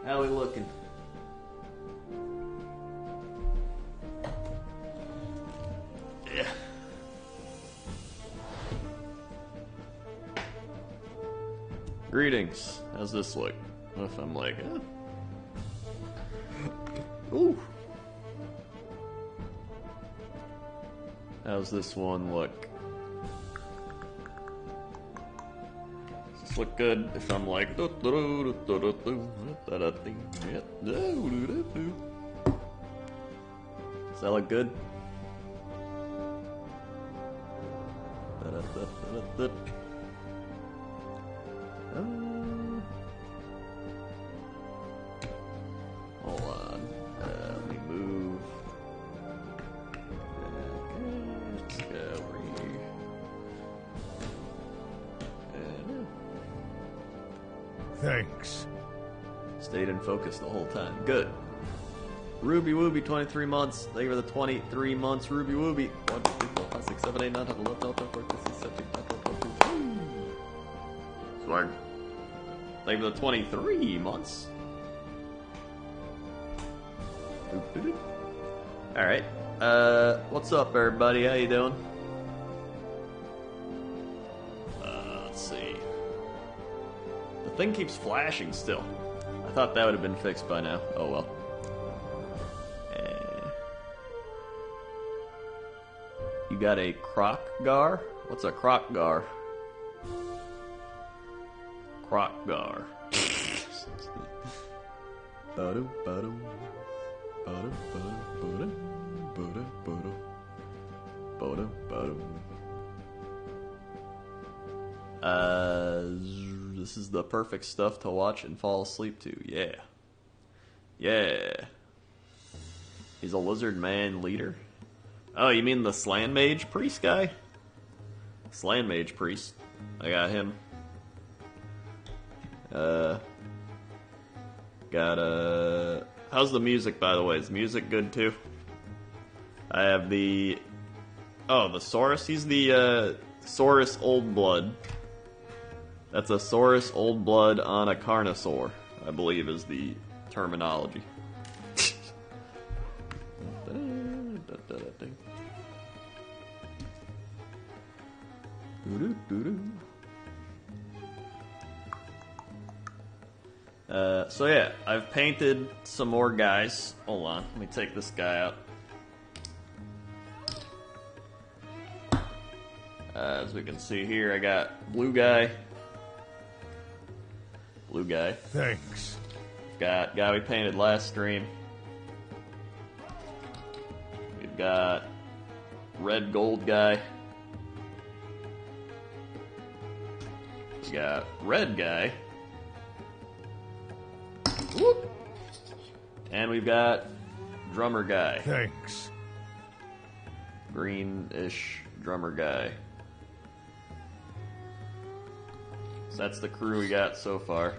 How we looking? Yeah. Greetings. How's this look? What if I'm like, ooh. How's this one look? Does this look good if I'm like, does that look good? Hold on. Let me move. Let's go over here. Thanks. Stayed in focus the whole time. Good. Ruby Wooby, 23 months. Thank you for the 23 months, Ruby Wooby. 1, 2, 3, 4, 5, 6, 7, 8, 9, 10, 11, 12, 13, 14, 15, 16, 17, 18, 19, 20. Swag. Thank you for the 23 months. Alright. What's up, everybody? How you doing? Let's see. The thing keeps flashing still. I thought that would have been fixed by now. Oh well. You got a croc gar? What's a croc gar? Croc gar. This is the perfect stuff to watch and fall asleep to. Yeah. Yeah. He's a lizard man leader. Oh, you mean the Slan Mage Priest guy? Slan Mage Priest. I got him. How's the music, by the way? Is music good too? I have the... Oh, the Saurus? He's the, Saurus Old Blood. That's a Saurus Old Blood on a Carnosaur, I believe is the terminology. So yeah, I've painted some more guys. Hold on, let me take this guy out. As we can see here, I got blue guy. Blue guy. Thanks. Got guy we painted last stream. We've got red gold guy. We got red guy. Whoop. And we've got drummer guy. Thanks. Greenish drummer guy. So that's the crew we got so far.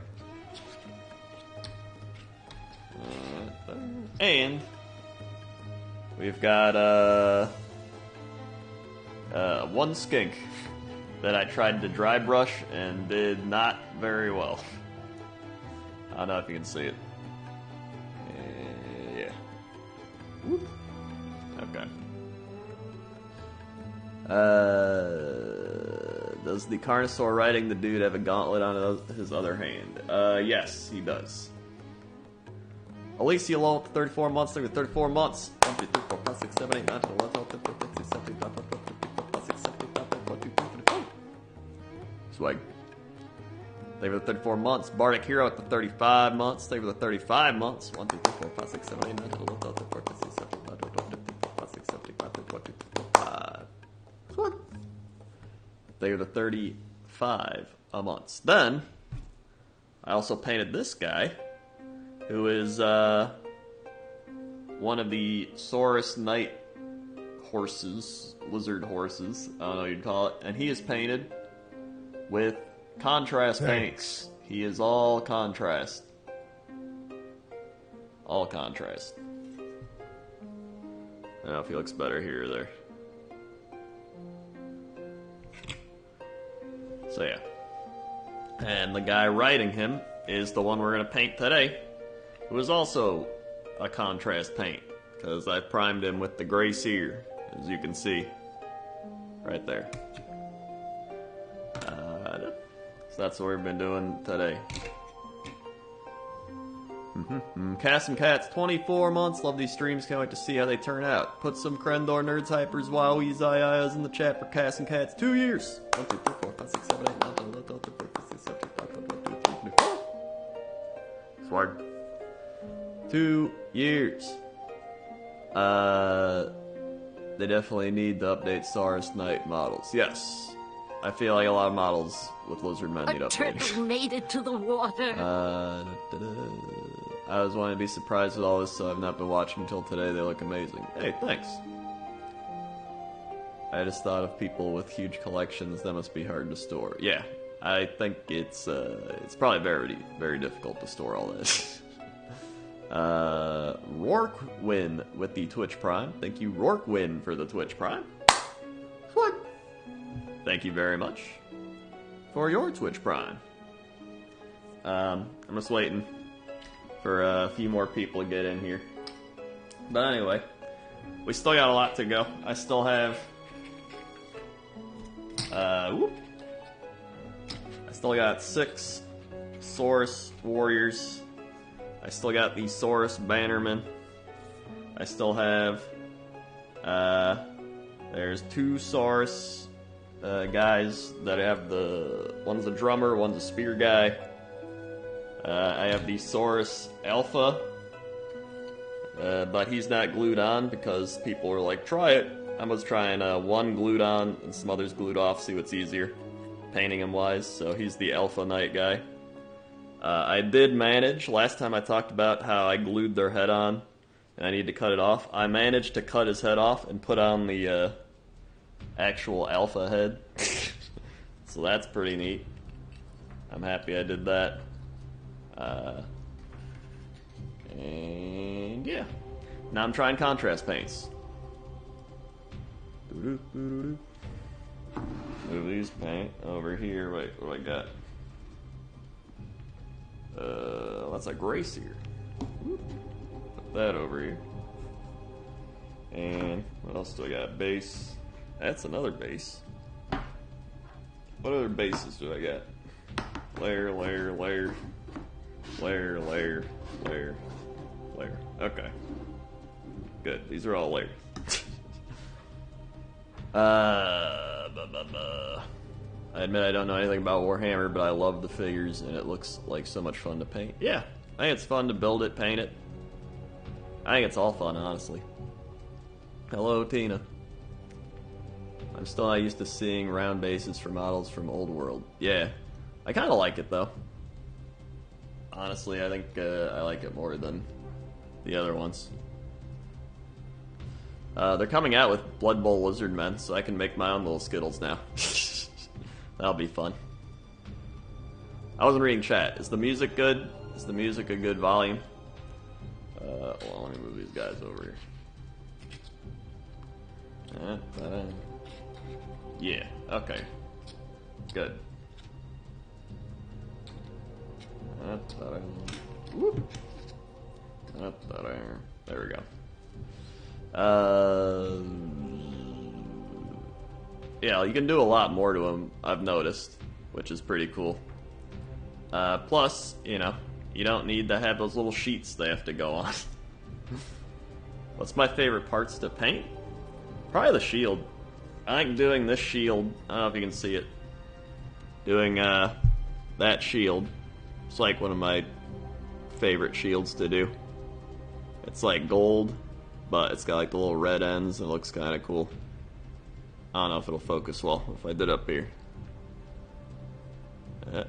And we've got one skink that I tried to dry brush and did not very well. I don't know if you can see it. Yeah. Whoop. Okay. Does the Carnosaur riding the dude have a gauntlet on his other hand? Yes, he does. Alicia Lowell, 34 months. Look at 34 months. 1, 2, 3, 4, 5, 6, 7, 8, 9, 10, 11, 12, 13, 14, 15, 16, 17, 18, 19, 20, 21, 22, 23, 24, 25, 26, 27, 28, 29, 30. Swag. Thank you for the 34 months. Bardic Hero at the 35 months. Thank you for the 35 months. 1, 2, 3, 4, 5, 6, 7, 8, 9, 10, 11, 12, 13, 14, 15, 16, 17, 18, 19, 20, 21, 22, 23, 24, 25, 26, 27, 28, 29, 30. Swag. They are the 35 months. Then, I also painted this guy, who is one of the Saurus Knight horses, lizard horses, I don't know what you'd call it, and he is painted with contrast paints. He is all contrast. All contrast. I don't know if he looks better here or there. So yeah. And the guy riding him is the one we're going to paint today. who is also a contrast paint, because I primed him with the gray sear, as you can see, right there. So that's what we've been doing today. Cass and Cats, 24 months. Love these streams. Can't wait to see how they turn out. Put some Krendor Nerds Hypers Wowies IIs in the chat for Cass and Cats. 2 years. 1, 2, 3, 4, 5, 6, 7, 8, 9, 10, 11, 12, 13, 14, 15, 16, 17, 18, 19, 20, 21, 22, 23, 24. Swag. 2 years. They definitely need to update Saurus Knight models. Yes. I feel like a lot of models with Lizardmen need updating. A turtle made it to the water. I was wanting to be surprised with all this, so I've not been watching until today. They look amazing. Hey, thanks. I just thought of people with huge collections that must be hard to store. Yeah, I think it's probably very, very difficult to store all this. Rorkwin with the Twitch Prime. Thank you, Rorkwin, for the Twitch Prime. What? Thank you very much for your Twitch Prime. I'm just waiting for a few more people to get in here. But anyway, we still got a lot to go. I still have... I still got 6 Saurus Warriors. I still got the Saurus Bannermen. I still have... there's 2 Saurus... guys that have one's a drummer, one's a spear guy. I have the Saurus Alpha, but he's not glued on because people were like, try it. I was trying one glued on and some others glued off, see what's easier, painting him wise, so he's the Alpha Knight guy. I did manage, last time I talked about how I glued their head on and I need to cut it off. I managed to cut his head off and put on the actual Alpha head. So that's pretty neat. I'm happy I did that. And yeah. Now I'm trying contrast paints. Move these paint over here. Wait, what do I got? That's a gray sear. Put that over here. And what else do I got? Base. That's another base. What other bases do I got? Layer, layer, layer. Layer, layer, layer, layer. Okay. Good. These are all layers. I admit I don't know anything about Warhammer, but I love the figures, and it looks like so much fun to paint. Yeah, I think it's fun to build it, paint it. I think it's all fun, honestly. Hello, Tina. I'm still not used to seeing round bases for models from Old World. Yeah, I kind of like it, though. Honestly, I think I like it more than the other ones. They're coming out with Blood Bowl Lizardmen, so I can make my own little Skittles now. That'll be fun. I wasn't reading chat. Is the music good? Is the music a good volume? Well, let me move these guys over here. Yeah, okay. Good. Whoop. There we go. Yeah, you can do a lot more to them, I've noticed, which is pretty cool. Plus, you know, you don't need to have those little sheets they have to go on. What's my favorite parts to paint? Probably the shield. I think doing this shield, I don't know if you can see it, doing that shield, it's like one of my favorite shields to do. It's like gold, but it's got like the little red ends, and it looks kind of cool. I don't know if it'll focus well if I did up here. I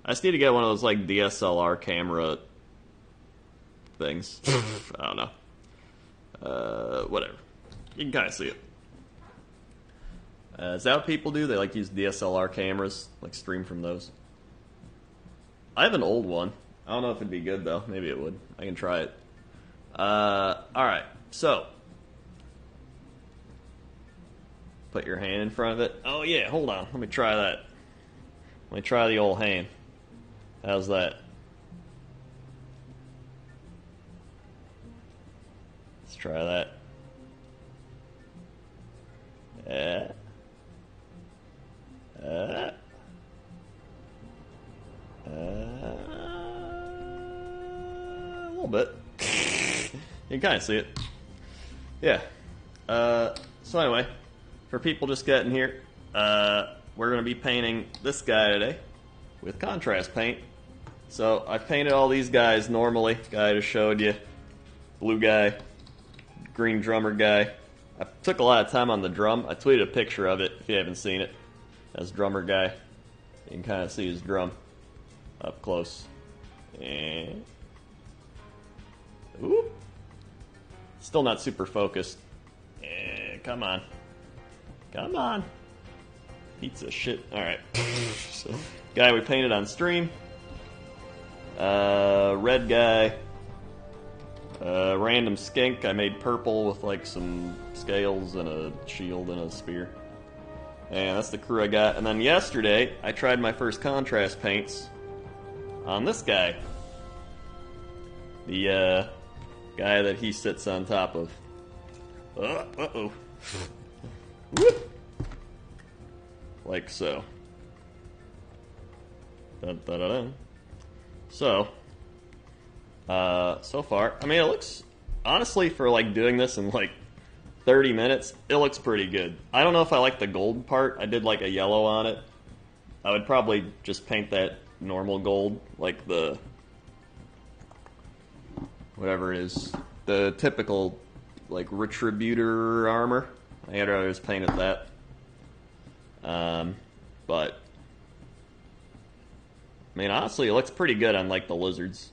just need to get one of those like DSLR camera things. I don't know. Whatever. You can kind of see it. Is that what people do? They like use DSLR cameras, like stream from those. I have an old one. I don't know if it'd be good though. Maybe it would. I can try it. Alright, so put your hand in front of it. Oh yeah, hold on. Let me try that. Let me try the old hand. How's that? Let's try that. A little bit. You can kind of see it. Yeah. So anyway, for people just getting here, we're going to be painting this guy today with contrast paint. So I painted all these guys normally. Guy I just showed you. Blue guy. Green drummer guy. I took a lot of time on the drum. I tweeted a picture of it if you haven't seen it. That's drummer guy. You can kind of see his drum up close. And oop. Still not super focused. Come on. Come on. Pizza shit. Alright. So, guy we painted on stream. Red guy. Random skink I made purple with like some scales and a shield and a spear. And that's the crew I got. And then yesterday, I tried my first contrast paints on this guy. The guy that he sits on top of. Uh-oh. Whoop. Like so. Dun, dun, dun, dun. So, so far, I mean, it looks, honestly, for like doing this in like 30 minutes, it looks pretty good. I don't know if I like the gold part. I did like a yellow on it. I would probably just paint that normal gold, like the, whatever it is, the typical like Retributor armor. I'd rather just paint it that. But I mean, honestly, it looks pretty good on like the lizards.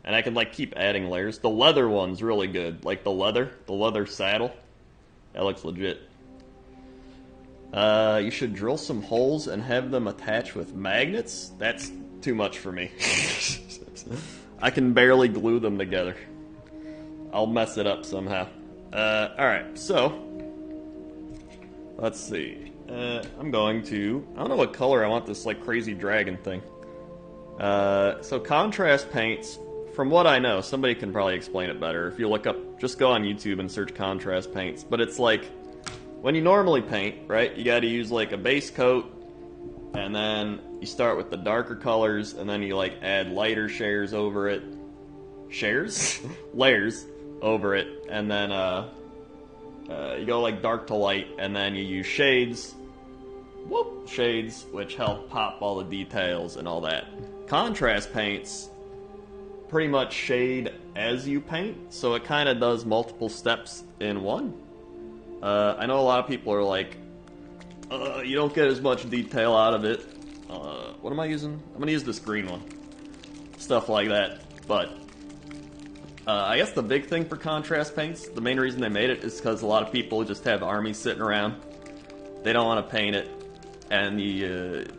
And I can like keep adding layers. The leather one's really good. Like the leather saddle. That looks legit. You should drill some holes and have them attach with magnets? That's too much for me. I can barely glue them together. I'll mess it up somehow. Alright, so let's see. I'm going to, I don't know what color I want this like crazy dragon thing. So contrast paints, from what I know, somebody can probably explain it better. If you look up, just go on YouTube and search contrast paints. But it's like, when you normally paint, right, you gotta use like a base coat, and then you start with the darker colors, and then you like add lighter shares over it. Shares? Layers over it, and then you go like dark to light, and then you use shades. Whoop! Shades, which help pop all the details and all that. Contrast paints pretty much shade as you paint, so it kind of does multiple steps in one. I know a lot of people are like, you don't get as much detail out of it. What am I using? I'm going to use this green one. Stuff like that. But I guess the big thing for contrast paints, the main reason they made it is because a lot of people just have armies sitting around. They don't want to paint it. And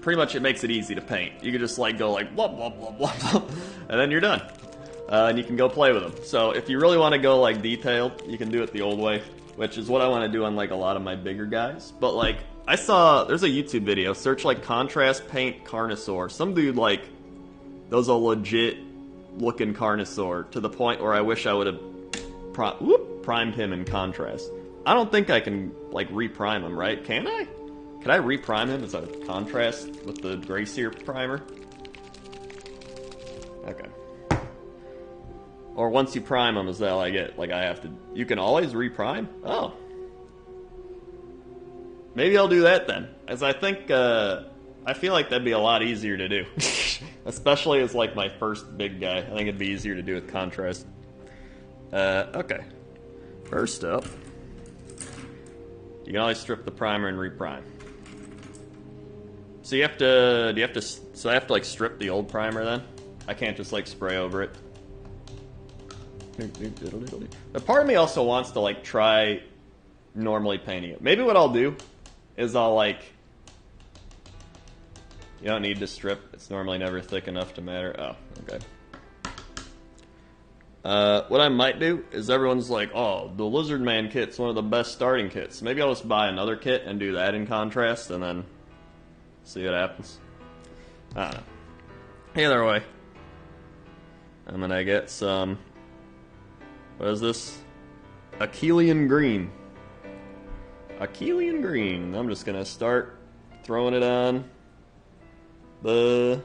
pretty much it makes it easy to paint. You can just like go like blah blah blah blah blah, and then you're done. And you can go play with them. So if you really want to go like detailed, you can do it the old way, which is what I want to do on like a lot of my bigger guys. But like I saw, there's a YouTube video. Search like contrast paint Carnosaur. Some dude like does a legit looking Carnosaur to the point where I wish I would have primed him in contrast. I don't think I can like reprime him, right? Can I? Can I reprime him as a contrast with the Gray Seer primer? Okay. Or once you prime him, is that all I get? Like I have to... You can always reprime? Oh. Maybe I'll do that then. As I think, I feel like that'd be a lot easier to do. Especially as like my first big guy. I think it'd be easier to do with contrast. Okay. First up, you can always strip the primer and reprime. So you have to, so I have to like strip the old primer then? I can't just like spray over it. But part of me also wants to like try normally painting it. Maybe what I'll do is I'll like, you don't need to strip, it's normally never thick enough to matter. Oh, What I might do is everyone's like, oh, the Lizard Man kit's one of the best starting kits. Maybe I'll just buy another kit and do that in contrast and then see what happens. I don't know. Either way, I'm gonna get some... What is this? Achillean Green. Achillean Green. I'm just gonna start throwing it on the...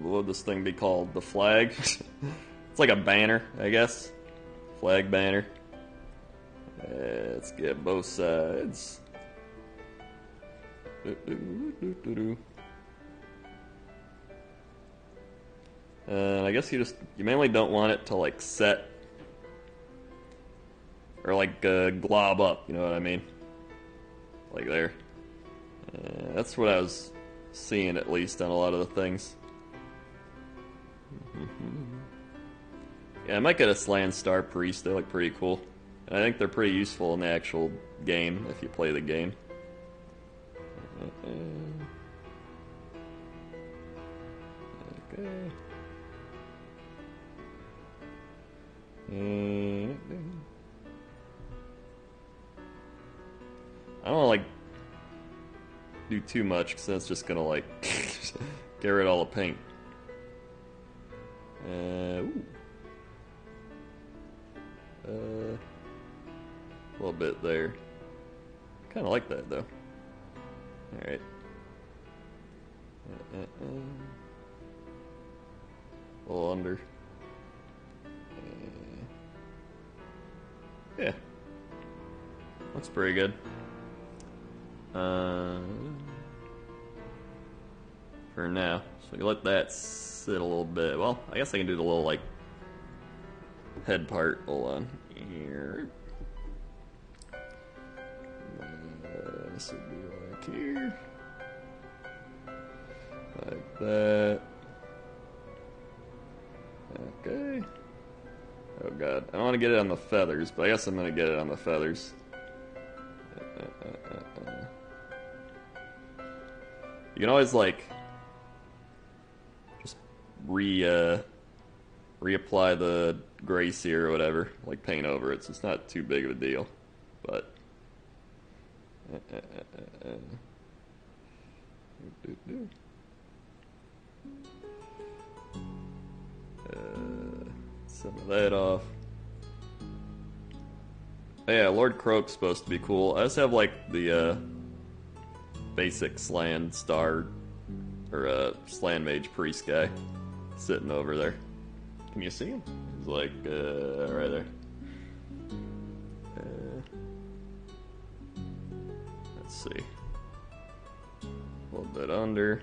What would this thing be called? The flag? It's like a banner, I guess. Flag banner. Let's get both sides. I guess you mainly don't want it to like set or like glob up, you know what I mean? Like there. That's what I was seeing at least on a lot of the things. Yeah, I might get a Slan Star Priest. They look pretty cool. And I think they're pretty useful in the actual game, if you play the game. Okay. I don't want to, like, do too much, because that's just gonna, like, get rid of all the paint. Ooh. A little bit there. Kind of like that, though. Alright. A little under. Yeah. Looks pretty good. For now. So we let that sit a little bit. Well, I guess I can do the little, like, head part. Hold on. Here. This would be like here. Like that. Okay. Oh god. I don't want to get it on the feathers, but I guess I'm going to get it on the feathers. You can always, like, just reapply the gray sear or whatever, like paint over it, so it's not too big of a deal. But some of that off. Oh yeah, Lord Croak's supposed to be cool. I just have like the basic Slan Star or Slan Mage Priest guy sitting over there. Can you see him? He's like right there. Let's see. A little bit under.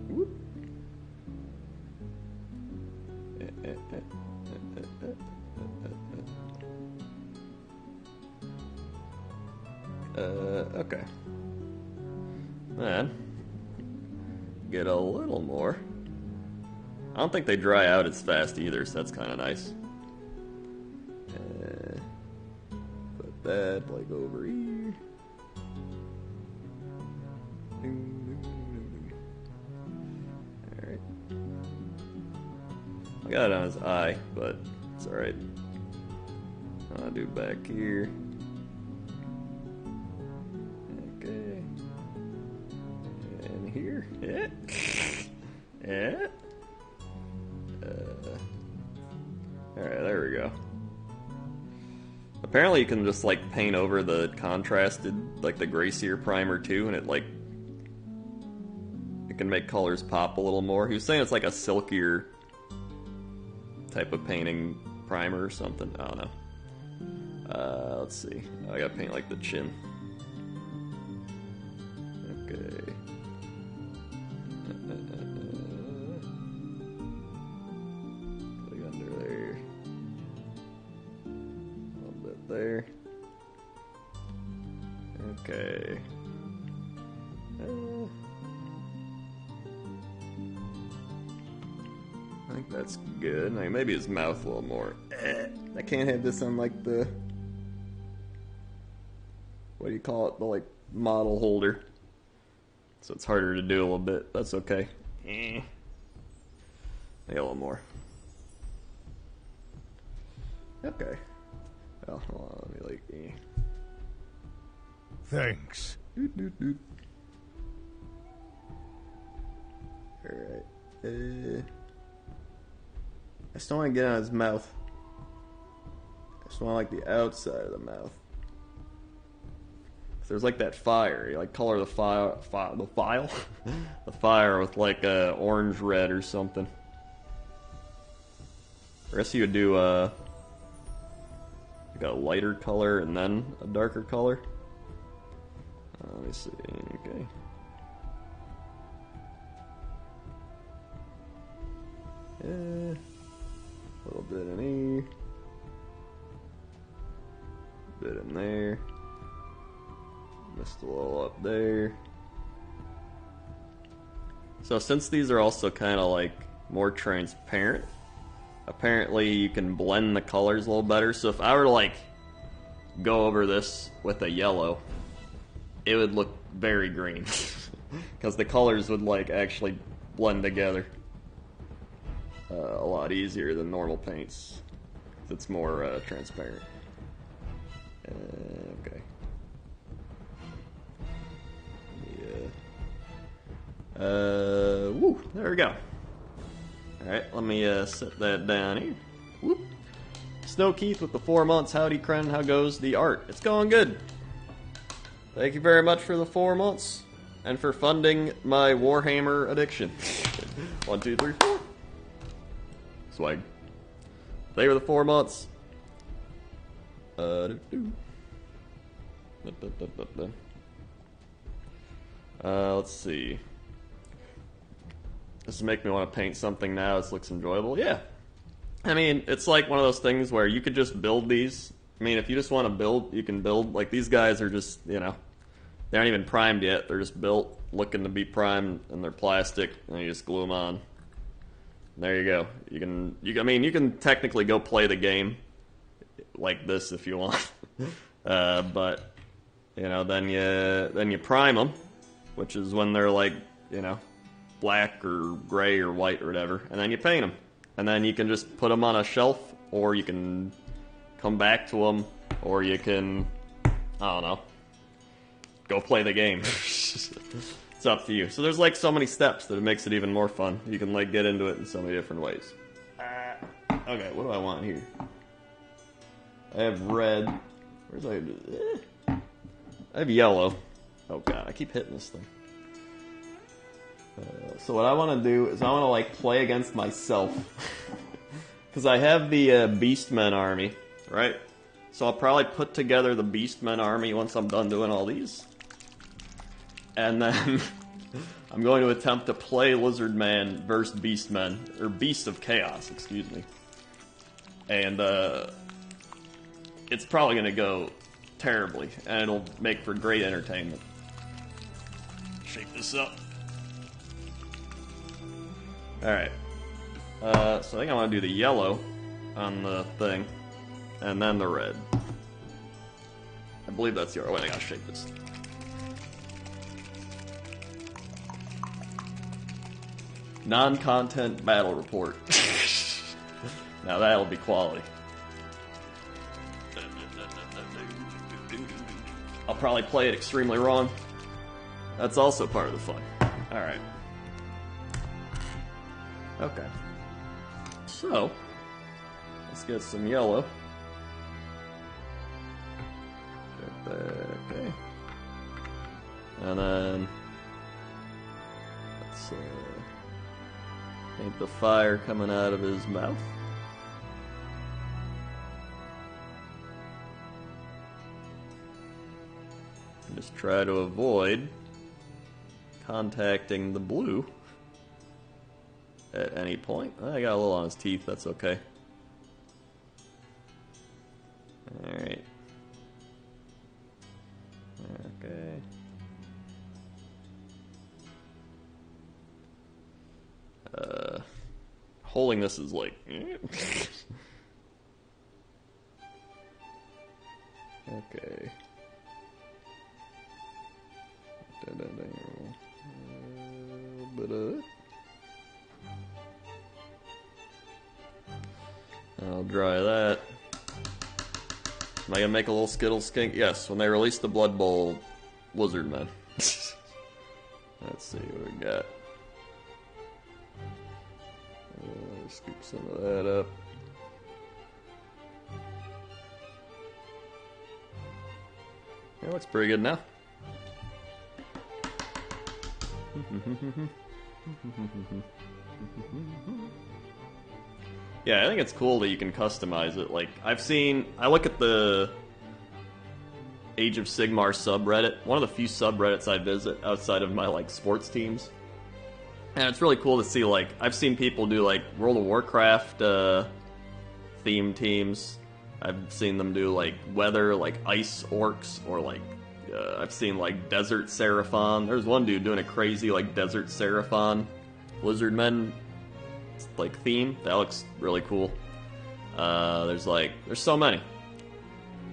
Whoop. Okay. Then get a little more. I don't think they dry out as fast either, so that's kind of nice. Put that like over here. Alright. I got it on his eye, but it's alright. I'll do back here. Okay. And here. Yeah. Yeah. Alright, there we go. Apparently you can just like paint over the contrasted, like the gray sear primer too, and it like it can make colors pop a little more. He was saying it's like a silkier type of painting primer or something. I don't know. Let's see. I gotta paint like the chin. Okay. Like under there. A little bit there. Okay. I think that's good. Like maybe his mouth a little more. I can't have this on like the, what do you call it? The like model holder. So it's harder to do a little bit. That's okay. Maybe a little more. Okay. Oh, hold on, let me like... Thanks. Doot, doot, doot. Alright. I just don't want to get on his mouth. I just want like the outside of the mouth. So there's like that fire. You like color the file, the fire with like orange red or something. I guess you would do like a lighter color and then a darker color. Let me see. Okay. A little bit in here. A bit in there. Missed a little up there. So since these are also kind of like more transparent, apparently you can blend the colors a little better. So if I were to like go over this with a yellow, it would look very green because the colors would like actually blend together a lot easier than normal paints. It's more transparent. Okay. Yeah. Woo, there we go. Alright, let me set that down here. Whoop. Snow Keith with the 4 months. Howdy, Kren. How goes the art? It's going good. Thank you very much for the 4 months and for funding my Warhammer addiction. 1, 2, 3, 4. Swag. Thank you for the 4 months. Let's see. This will make me want to paint something now. This looks enjoyable. Yeah. I mean, it's like one of those things where you could just build these. I mean, if you just want to build, you can build. Like, these guys are just, you know, they aren't even primed yet. They're just built, looking to be primed, and they're plastic, and you just glue them on. There you go. I mean, you can technically go play the game like this if you want. But, you know, then you prime them, which is when they're like, you know, black or gray or white or whatever, and then you paint them. And then you can just put them on a shelf, or you can come back to them, or you can, I don't know, go play the game. It's up to you. So there's like so many steps that it makes it even more fun. You can like get into it in so many different ways. Okay, what do I want here? I have red. Where's I have yellow. Oh god, I keep hitting this thing. So what I want to do is I want to like play against myself. Because I have the Beastmen army, right? So I'll probably put together the Beastmen army once I'm done doing all these. And then I'm going to attempt to play Lizardman versus Beastmen, or Beasts of Chaos, excuse me. And it's probably going to go terribly, and it'll make for great entertainment. Shake this up. Alright. So I think I want to do the yellow on the thing, and then the red. I believe that's the order. Wait, I gotta shake this. Non-content battle report. Now that'll be quality. I'll probably play it extremely wrong. That's also part of the fun. Alright. Okay. So, let's get some yellow. Get that, okay. And then, let's paint the fire coming out of his mouth. And just try to avoid contacting the blue at any point. I got a little on his teeth, that's okay. Alright. Okay. Holding this is like... Okay. I'll dry that. Am I gonna make a little Skittle skink? Yes, when they release the Blood Bowl Lizard Men. Let's see what we got. Scoop some of that up. It looks pretty good now. Yeah, I think it's cool that you can customize it. Like, I look at the Age of Sigmar subreddit, one of the few subreddits I visit outside of my, like, sports teams. And it's really cool to see, like, I've seen people do, like, World of Warcraft theme teams. I've seen them do, like, weather, like, ice orcs, or, like, I've seen, like, Desert Seraphon. There's one dude doing a crazy, like, Desert Seraphon Lizardmen, like, theme. That looks really cool. There's so many.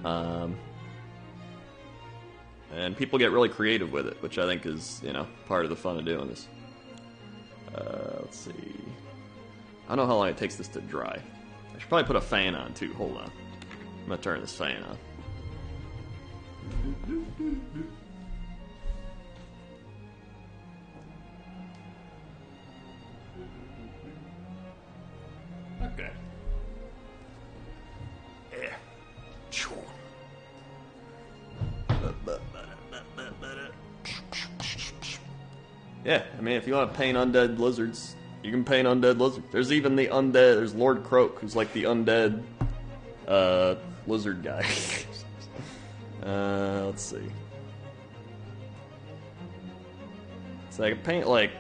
And people get really creative with it, which I think is, you know, part of the fun of doing this. Let's see. I don't know how long it takes this to dry. I should probably put a fan on, too. Hold on. I'm gonna turn this fan on. Okay. Yeah. Sure. Yeah, I mean, if you want to paint undead lizards, you can paint undead lizards. There's even the undead, there's Lord Croak, who's like the undead lizard guy. Let's see. So I can paint, like,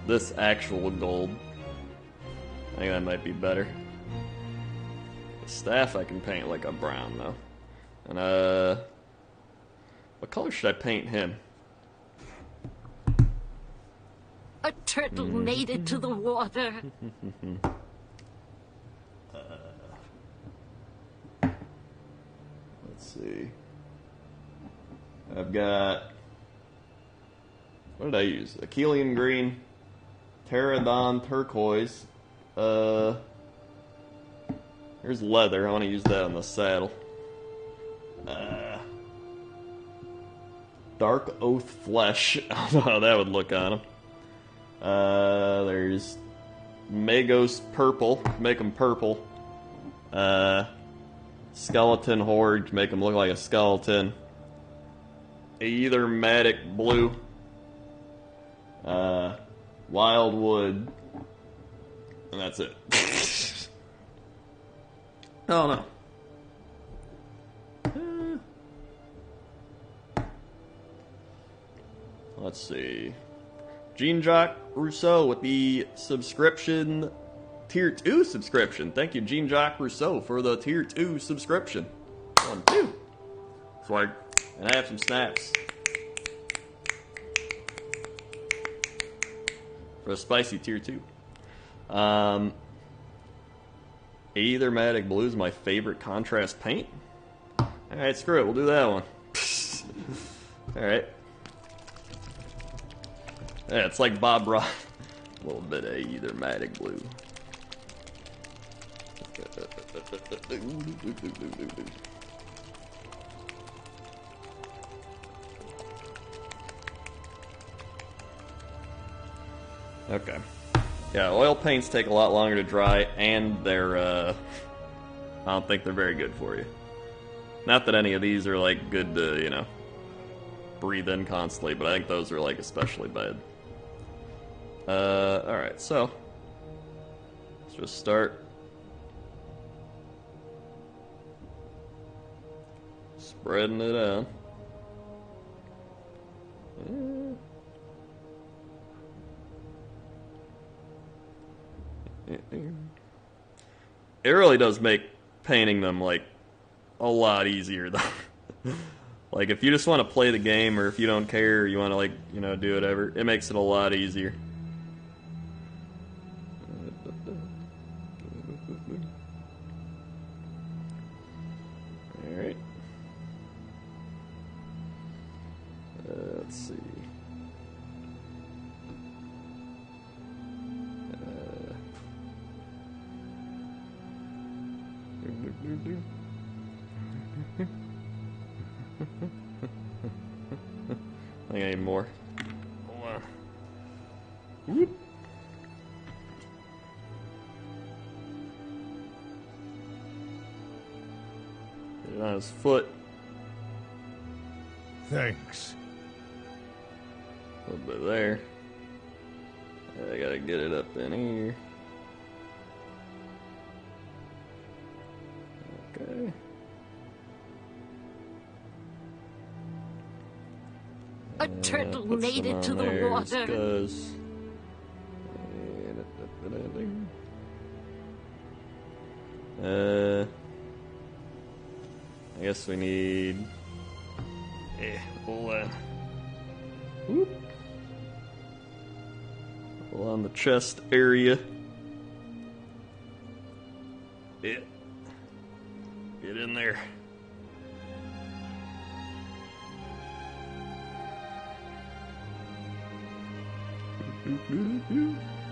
this actual gold. I think that might be better. The staff I can paint like a brown, though. And, what color should I paint him? A turtle made it to the water. Let's see. I've got... What did I use? Achillean green, Pterodon turquoise. Here's leather. I want to use that on the saddle. Dark Oath flesh. I don't know how that would look on him. There's Magos purple. Make him purple. Skeleton horde. Make him look like a skeleton. Aethermatic blue. Wildwood. And that's it. Oh no. Let's see. Jean-Jacques Rousseau with the subscription, Tier 2 subscription. Thank you, Jean-Jacques Rousseau, for the Tier 2 subscription. 1, 2. Swag. And I have some snaps. For a spicy Tier 2. Aethermatic blue is my favorite contrast paint. Alright, screw it, we'll do that one. Alright. Yeah, it's like Bob Ross. A little bit of Aethermatic blue. Okay. Yeah, oil paints take a lot longer to dry, and they're, I don't think they're very good for you. Not that any of these are, like, good to, you know, breathe in constantly, but I think those are, like, especially bad. Alright, so let's just start spreading it out. It really does make painting them, like, a lot easier, though. Like, if you just want to play the game, or if you don't care, or you want to, like, you know, do whatever, it makes it a lot easier. Alright. Let's see. I think I need more. Hold on. Whoop. Get it on his foot. Thanks. A little bit there. I gotta get it up in here. Okay. A turtle Put made some it to on the there water. just 'cause. I guess we need. Hold on. Whoop. On the chest area. Yeah. Get in there.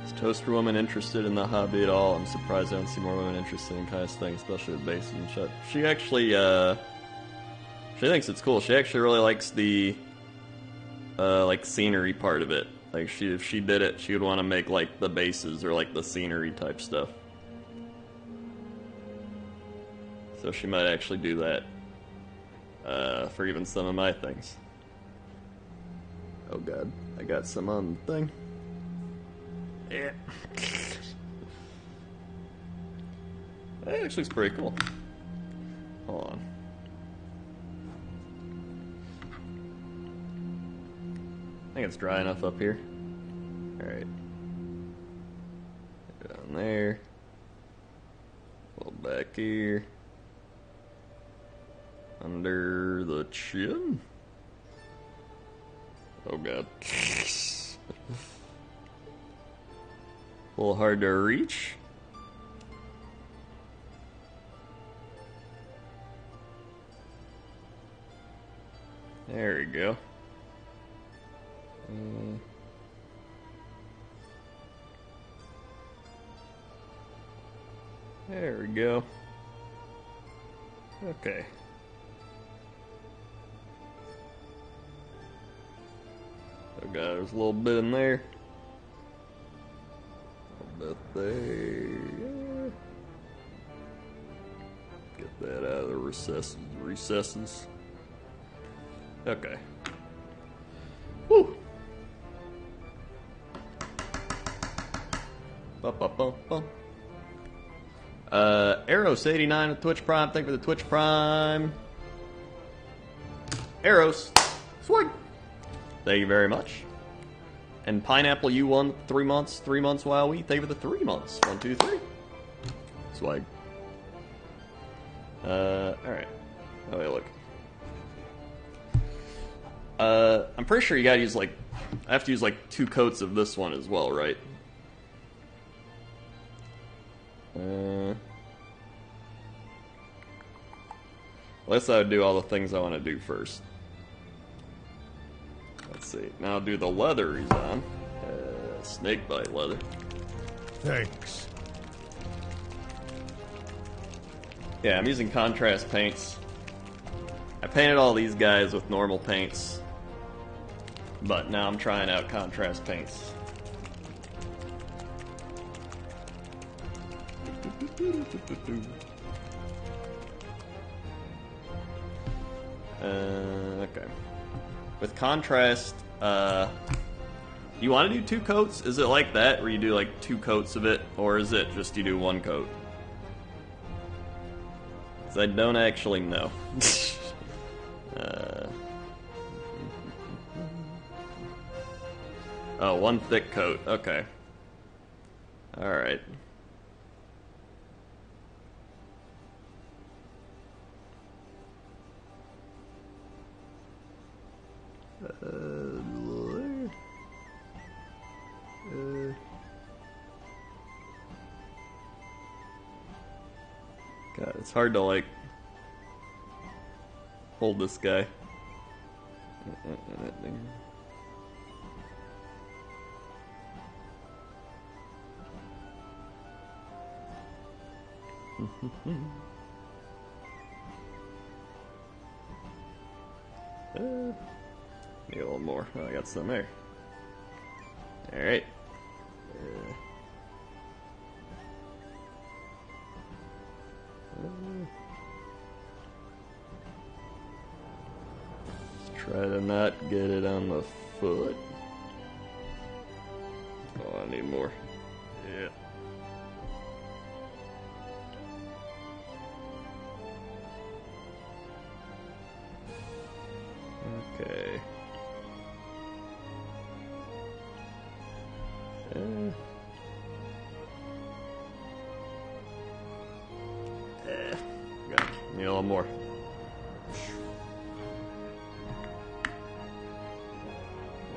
Is Toaster Woman interested in the hobby at all? I'm surprised I don't see more women interested in kind of thing, especially with bases and shit. She actually, she thinks it's cool. She actually really likes the, like, scenery part of it. Like, if she did it, she would want to make, like, the bases or, like, the scenery type stuff. So she might actually do that, for even some of my things. Oh god, I got some on the thing. Yeah. That actually looks pretty cool. Hold on. I think it's dry enough up here. Alright. Down there. A little back here. Under the chin. Oh god. A little hard to reach. There we go. There we go. Okay. Oh god, there's a little bit in there. A little bit there. Get that out of the recesses. Okay. Woo! Ba-ba-ba-ba. Eros89 with Twitch Prime. Thank you for the Twitch Prime. Eros. Swing. Thank you very much. And Pineapple, you won 3 months. 3 months while we. Thank you for the 3 months. 1, 2, 3. Swag. Alright. Oh, wait, look. I'm pretty sure you gotta use, like... I have to use, like, 2 coats of this one as well, right? Unless I would do all the things I want to do first. Let's see. Now I'll do the leather he's on. Snakebite leather. Thanks. Yeah, I'm using contrast paints. I painted all these guys with normal paints. But now I'm trying out contrast paints. Okay. With contrast, you want to do 2 coats? Is it like that, where you do like 2 coats of it, or is it just you do 1 coat? Because I don't actually know. Oh, 1 thick coat. Okay. All right. God, it's hard to, like, hold this guy. Need a little more. Oh, I got some there. Alright. Let's try to not get it on the foot. Oh, I need more. Yeah. Okay. Got need a little more.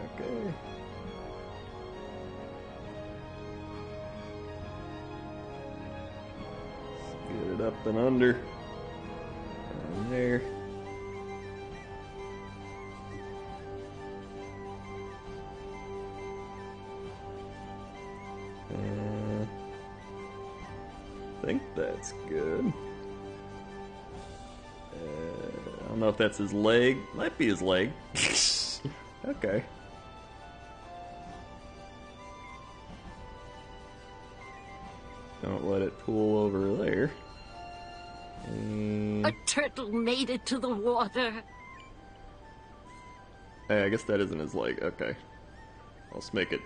Okay. Let's get it up and under. Down there. I think that's good. I don't know if that's his leg. Might be his leg. Okay. Don't let it pool over there. A turtle made it to the water. Hey, I guess that isn't his leg. Okay. Let's make it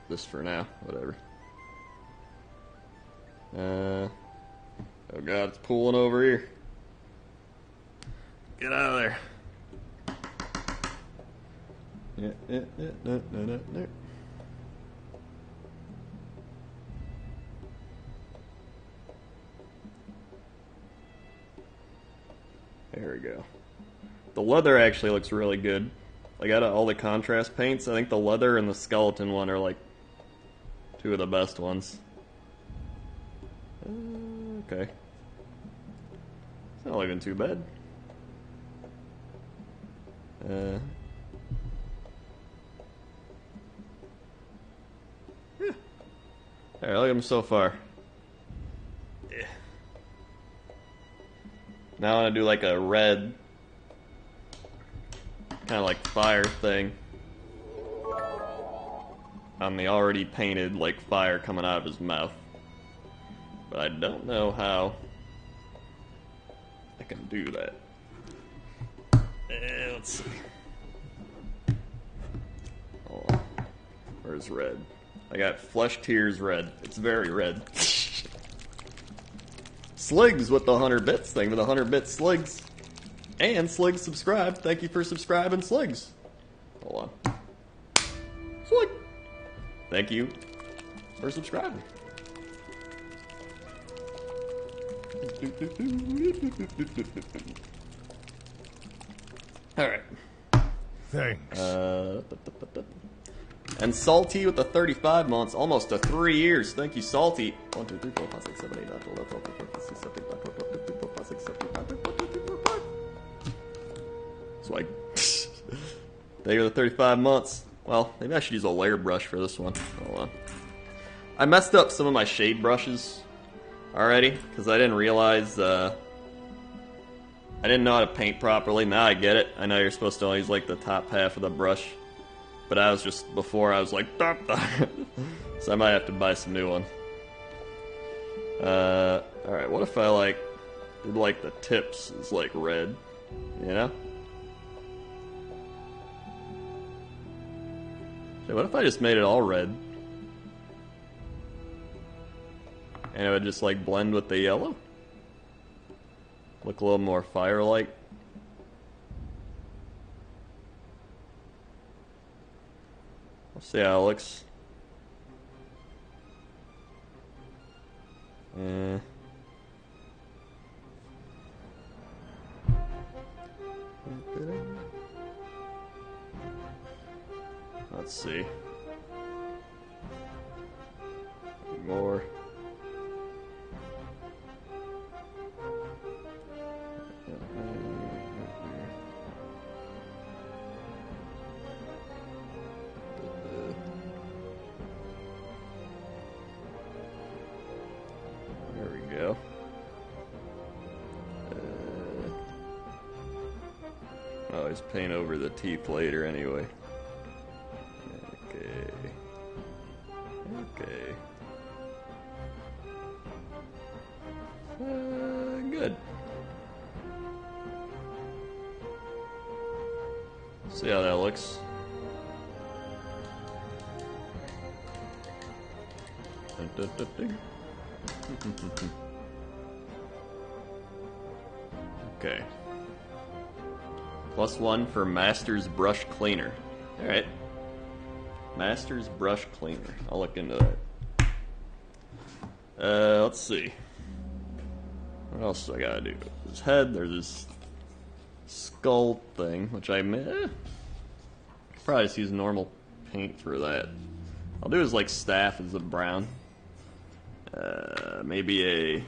this for now. Whatever. Oh god, it's pooling over here. Get out of there. No. There we go. The leather actually looks really good. Like out of all the contrast paints, I think the leather and the skeleton one are like two of the best ones. Okay. It's not looking too bad. Yeah. Alright, look at him so far. Yeah. Now I want to do like a red, kind of like fire thing on the already painted like fire coming out of his mouth. But I don't know how I can do that. Let's see. Hold on. Where's red? I got Flesh Tears red. It's very red. Sligs with the 100 bits thing, with the 100 bit Sligs. And Sligs subscribed. Thank you for subscribing, Sligs. Hold on. Slig! Thank you for subscribing. Alright. Thanks. And Salty with the 35 months, almost to 3 years. Thank you, Salty. 1, 2, 3, 4, 5, 6, 7, 8, 9, 10, 11, 12, 13, 14, 15, 16, 17, 18, 19, 20, 21, 22, 23, 24, 25, 26, 27, 28, 29, 30, 31, 32, 33, 34, 35. Swag. Thank you for the 35 months. Well, maybe I should use a layer brush for this one. Hold on. I messed up some of my shade brushes already, because I didn't realize, I didn't know how to paint properly. Now I get it. I know you're supposed to only use like the top half of the brush. But I was just, before I was like, so I might have to buy some new one. Alright, what if I like, did like the tips is like red, you know? So what if I just made it all red? And it would just like blend with the yellow? Look a little more fire-like. We'll see how it looks. Let's see. More. There we go. Always paint over the teeth later anyway. Okay. Okay. Good. See how that looks. Okay. +1 for Master's Brush Cleaner. Alright. Master's Brush Cleaner. I'll look into that. Let's see. What else do I gotta do? His head, there's this skull thing, which I could probably just use normal paint for that. I'll do his like staff as a brown. Maybe a... I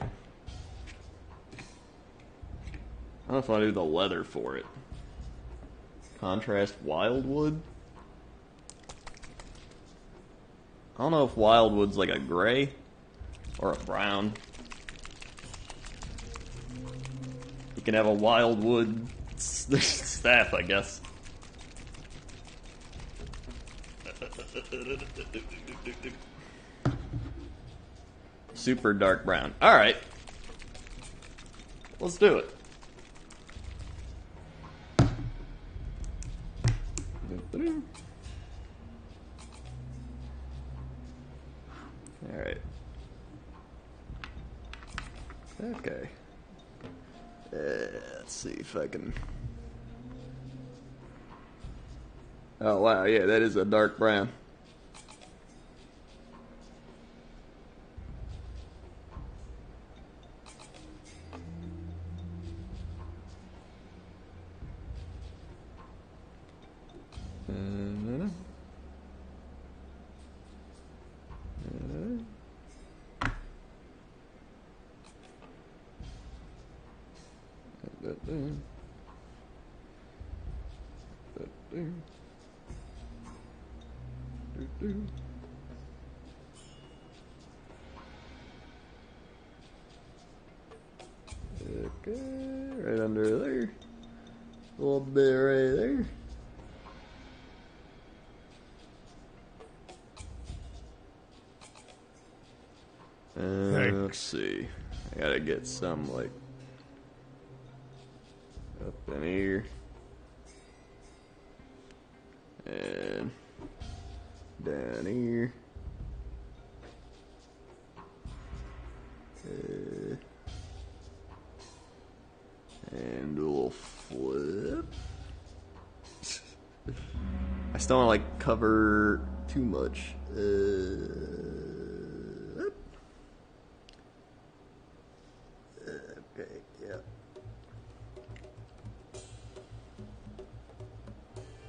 don't know if I do the leather for it. Contrast wildwood? I don't know if wildwood's like a gray or a brown. You can have a wildwood staff, I guess. Super dark brown. Alright. Let's do it. Alright. Okay. Let's see if I can... Oh wow, yeah, that is a dark brown. Okay, right under there. A little bit right there. Let's see. I gotta get some like up in here and down here. And a little flip. I still don't like cover too much. Okay, yeah.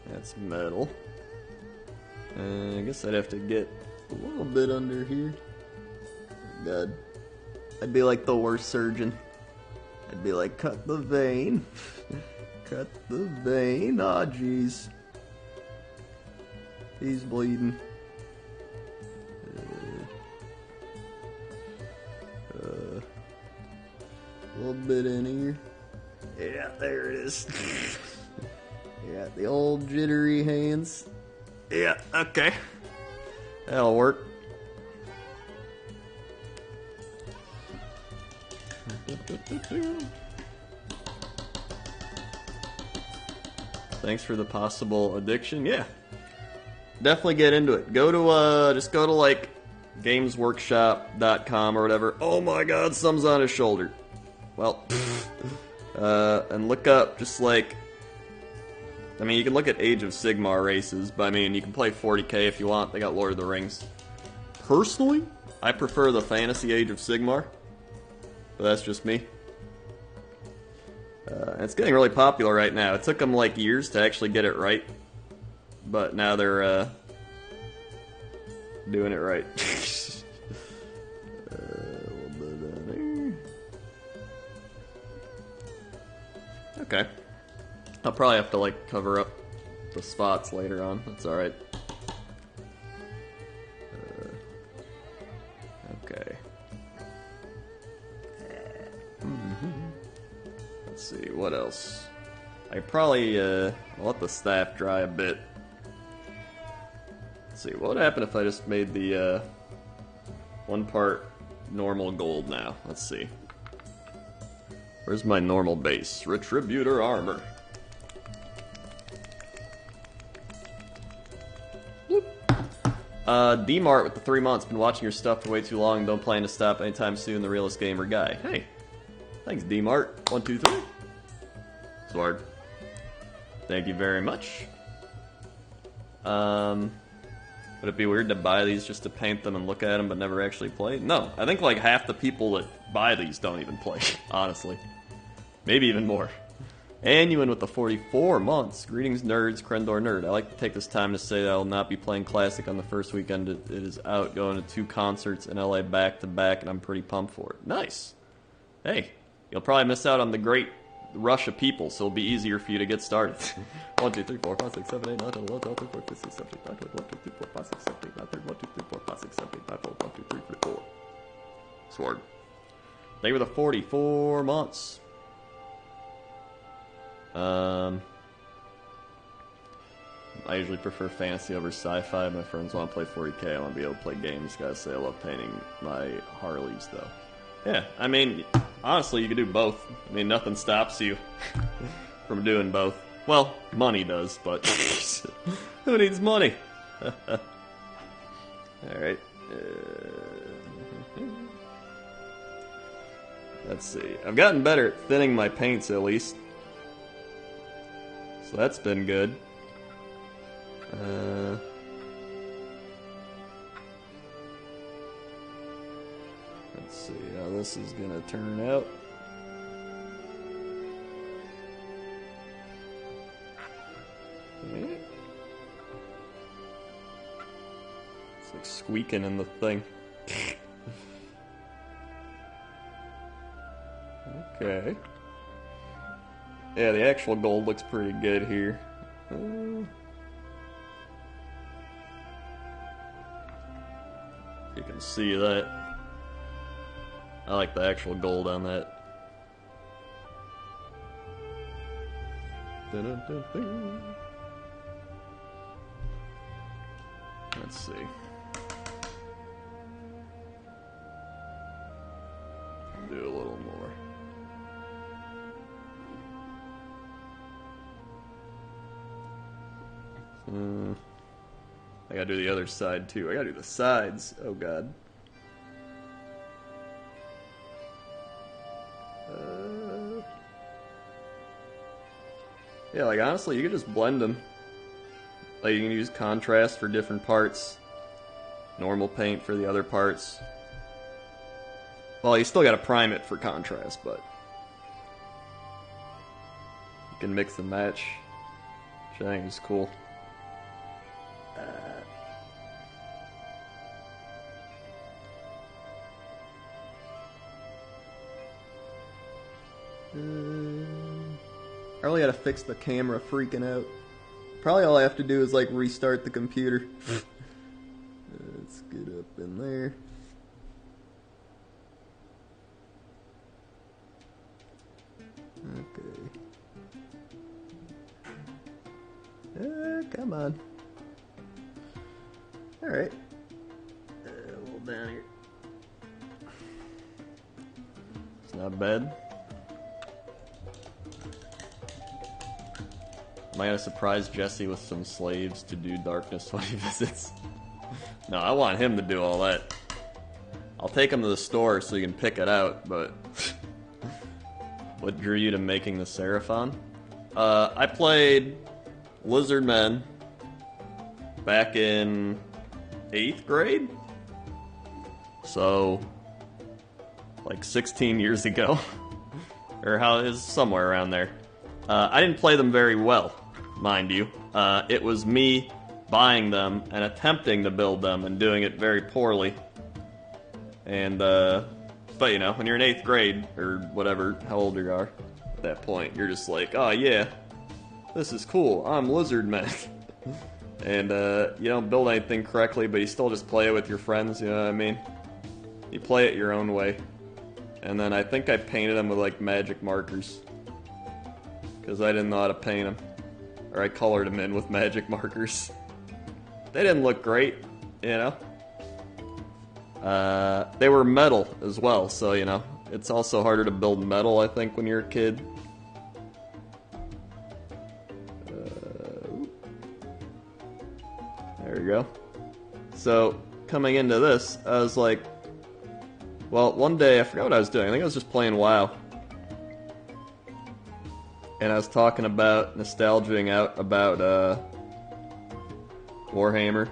That's metal. I guess I'd have to get a little bit under here. God. I'd be like the worst surgeon. I'd be like, cut the vein. Cut the vein. Aw, jeez. He's bleeding. A little bit in here. Yeah, there it is. Yeah, the old jittery hands. Yeah, okay. That'll work. Thanks for the possible addiction. Yeah. Definitely get into it. Go to, just go to, like, gamesworkshop.com or whatever. Oh my god, some's on his shoulder. Well, and look up, just like, I mean, you can look at Age of Sigmar races, but I mean, you can play 40k if you want. They got Lord of the Rings. Personally, I prefer the fantasy Age of Sigmar, but that's just me. And it's getting really popular right now. It took them like years to actually get it right, but now they're doing it right. A little bit down here. Okay. I'll probably have to like cover up the spots later on. That's alright. Okay. Let's see, what else? I probably let the staff dry a bit. Let's see, what would happen if I just made the one part normal gold now? Let's see. Where's my normal base? Retributor armor. D-Mart with the 3 months. Been watching your stuff for way too long. Don't plan to stop anytime soon. The realest gamer guy. Hey. Thanks, D-Mart. 1, 2, 3. Sword. Thank you very much. Would it be weird to buy these just to paint them and look at them but never actually play? No. I think like half the people that buy these don't even play, honestly. Maybe even more. And you win with the 44 months. Greetings, nerds. Krendor Nerd. I like to take this time to say that I will not be playing Classic on the first weekend it is out, going to 2 concerts in LA back-to-back, and I'm pretty pumped for it. Nice. Hey, you'll probably miss out on the great rush of people, so it'll be easier for you to get started. 1, 2, 3, 4, 5, 6, 7, 8, 9, 10, 11, 12, 13, 14, 15, 16, 17, 18, 19, 20, 21, 22, 23, 24, 25, 26, 27, 28, 29, 30, 1, 2, 3, 4, 5, 6, 7, 8, 9, 10, 11, 12, 13, 14, 15, 16, 17, 18, 19, 20, 21, 22, 23, 24. Sword. They were the 44 months. I usually prefer fantasy over sci-fi. My friends want to play 40k. I want to be able to play games. Gotta say, I love painting my Harleys, though. Yeah, I mean, honestly, you can do both. I mean, nothing stops you from doing both. Well, money does, but who needs money? Alright. Let's see. I've gotten better at thinning my paints, at least. So that's been good. Let's see how this is gonna turn out. Okay. It's like squeaking in the thing. Okay. Yeah, the actual gold looks pretty good here. You can see that. I like the actual gold on that. Let's see. Do a little more. I gotta do the other side too. I gotta do the sides. Oh god. Yeah, like honestly, you could just blend them. Like you can use contrast for different parts, normal paint for the other parts. Well, you still gotta prime it for contrast, but you can mix and match, which I think is cool. I really gotta fix the camera freaking out. Probably all I have to do is like restart the computer. Let's get up in there. Okay. Come on. Alright. A little down here. It's not bad. Am I gonna surprise Jesse with some slaves to do darkness when he visits? No, I want him to do all that. I'll take him to the store so he can pick it out, but... What drew you to making the Seraphon? I played Lizard Men back in 8th grade? So... like 16 years ago. Or how it is, somewhere around there. I didn't play them very well, mind you. It was me buying them and attempting to build them and doing it very poorly. And, but you know, when you're in 8th grade, or whatever, how old you are at that point, you're just like, oh yeah, this is cool, I'm Lizard Man. And, you don't build anything correctly, but you still just play it with your friends, you know what I mean? You play it your own way. And then I think I painted them with, like, magic markers. because I didn't know how to paint them. Or I colored them in with magic markers. They didn't look great, you know? They were metal as well, so, you know, it's also harder to build metal, I think, when you're a kid. There we go. So, coming into this, I was like, well, one day, I forgot what I was doing. I think I was just playing WoW. And I was talking about, nostalging out about, Warhammer.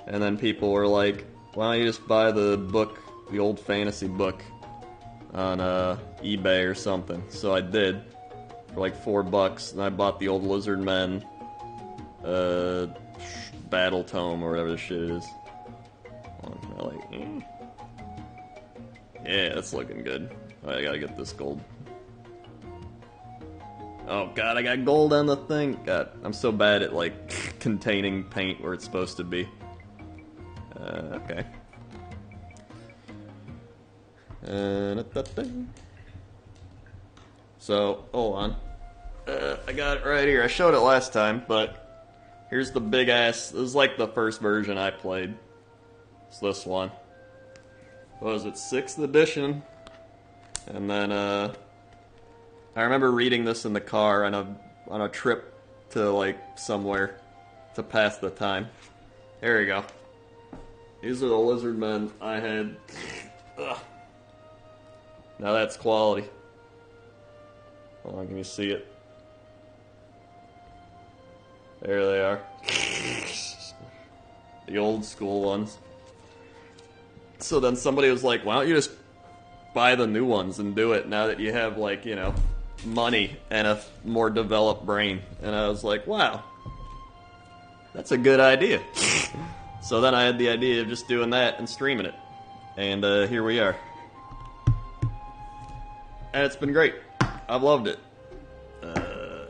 And then people were like, why don't you just buy the book, the old fantasy book, on, eBay or something. So I did, for like $4, and I bought the old Lizard Men, Battle Tome, or whatever the shit is. Yeah, that's looking good. Alright, I gotta get this gold. Oh god, I got gold on the thing. God, I'm so bad at, like, containing paint where it's supposed to be. Okay. So, hold on. I got it right here. I showed it last time, but here's the big ass. This is like the first version I played. It's this one. What was it, 6th edition? And then, I remember reading this in the car on a trip to, like, somewhere to pass the time. There you go. These are the Lizard Men I had. Ugh. Now that's quality. Hold on, can you see it? There they are. The old school ones. So then somebody was like, why don't you just buy the new ones and do it now that you have, like, you know, money and a more developed brain. And I was like, wow, that's a good idea. So then I had the idea of just doing that and streaming it. And here we are. And it's been great. I've loved it.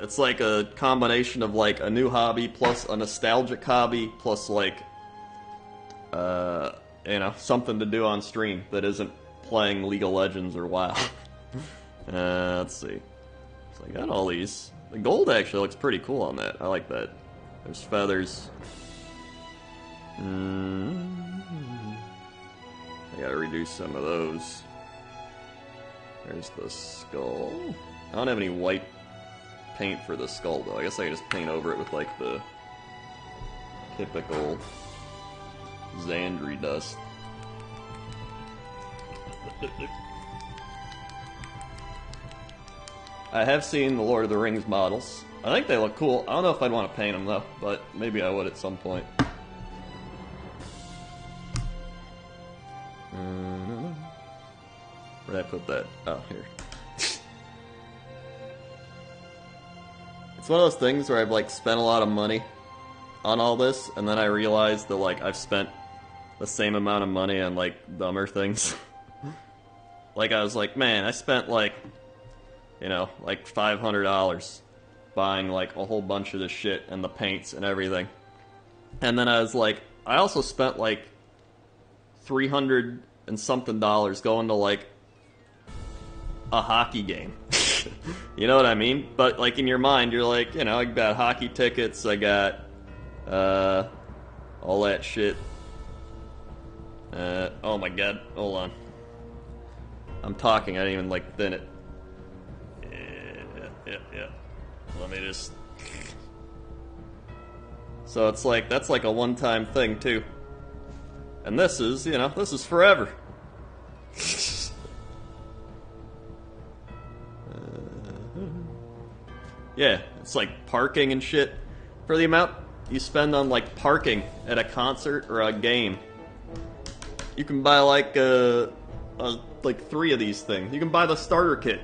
It's like a combination of like a new hobby plus a nostalgic hobby plus like, you know, something to do on stream that isn't playing League of Legends or WoW. Let's see. So I got all these. The gold actually looks pretty cool on that. I like that. There's feathers. I gotta reduce some of those. There's the skull. I don't have any white paint for the skull though. I guess I can just paint over it with like the typical Xandri dust. I have seen the Lord of the Rings models. I think they look cool. I don't know if I'd want to paint them though, but maybe I would at some point. Where'd I put that? Oh, here. It's one of those things where I've like spent a lot of money on all this, and then I realized that like I've spent the same amount of money on like dumber things. Like I was like, man, I spent like, you know, like $500 buying like a whole bunch of this shit and the paints and everything. And then I was like, I also spent like $300 and something going to like a hockey game. You know what I mean? But like in your mind, you're like, you know, I got hockey tickets, I got all that shit. Oh my god, hold on. I'm talking, I didn't even like thin it. Yeah. Let me just... So it's like, that's like a one-time thing too. And this is, you know, this is forever. Yeah, it's like parking and shit. For the amount you spend on like parking at a concert or a game, you can buy like like 3 of these things. You can buy the starter kit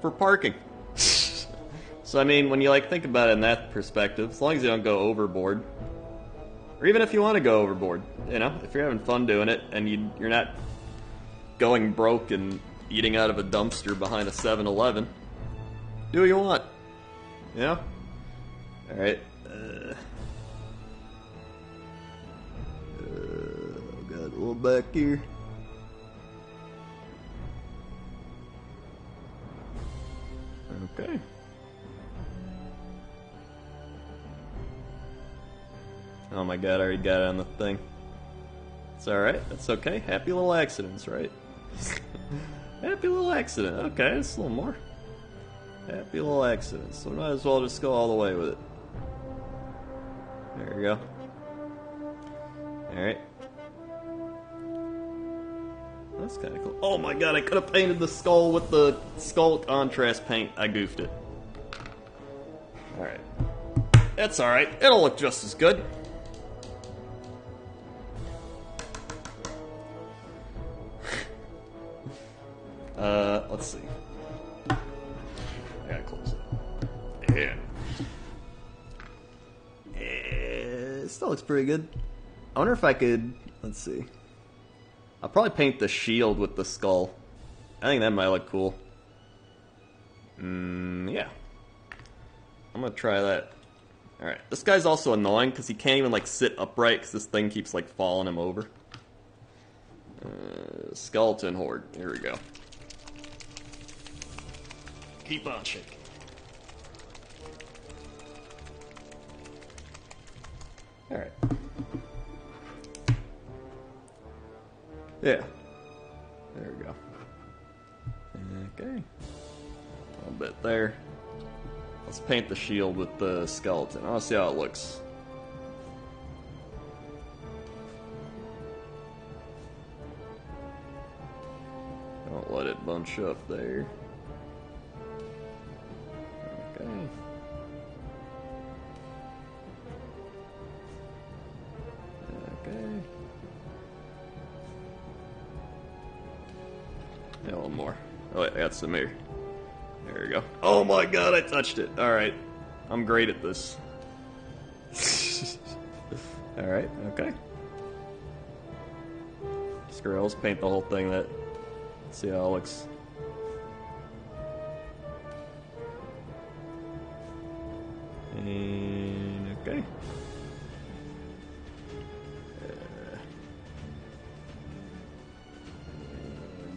for parking. So I mean, when you like think about it in that perspective, as long as you don't go overboard, or even if you want to go overboard, you know, if you're having fun doing it and you're not going broke and eating out of a dumpster behind a 7-Eleven, do what you want. You know? Alright. Got a little back here. Okay. Oh my god, I already got it on the thing. It's alright, that's okay. Happy little accidents, right? Happy little accident. Okay, that's a little more. Happy little accidents. So we might as well just go all the way with it. There we go. Alright. That's kind of cool. Oh my god, I could have painted the skull with the skull contrast paint. I goofed it. Alright. That's alright. It'll look just as good. Let's see. I gotta close it. Yeah. It still looks pretty good. I wonder if I could... Let's see. I'll probably paint the shield with the skull. I think that might look cool. Yeah. I'm gonna try that. Alright. This guy's also annoying because he can't even, like, sit upright because this thing keeps, like, falling him over. Skeleton Horde. Here we go. Keep on shaking. Alright. Yeah. There we go. Okay. A little bit there. Let's paint the shield with the skeleton. I want to see how it looks. Don't let it bunch up there. Okay. Okay. Yeah, a little more. Oh wait, I got some here. There we go. Oh my god, I touched it. Alright. I'm great at this. Alright, okay. Screw it, let's paint the whole thing that. See how it looks. And okay.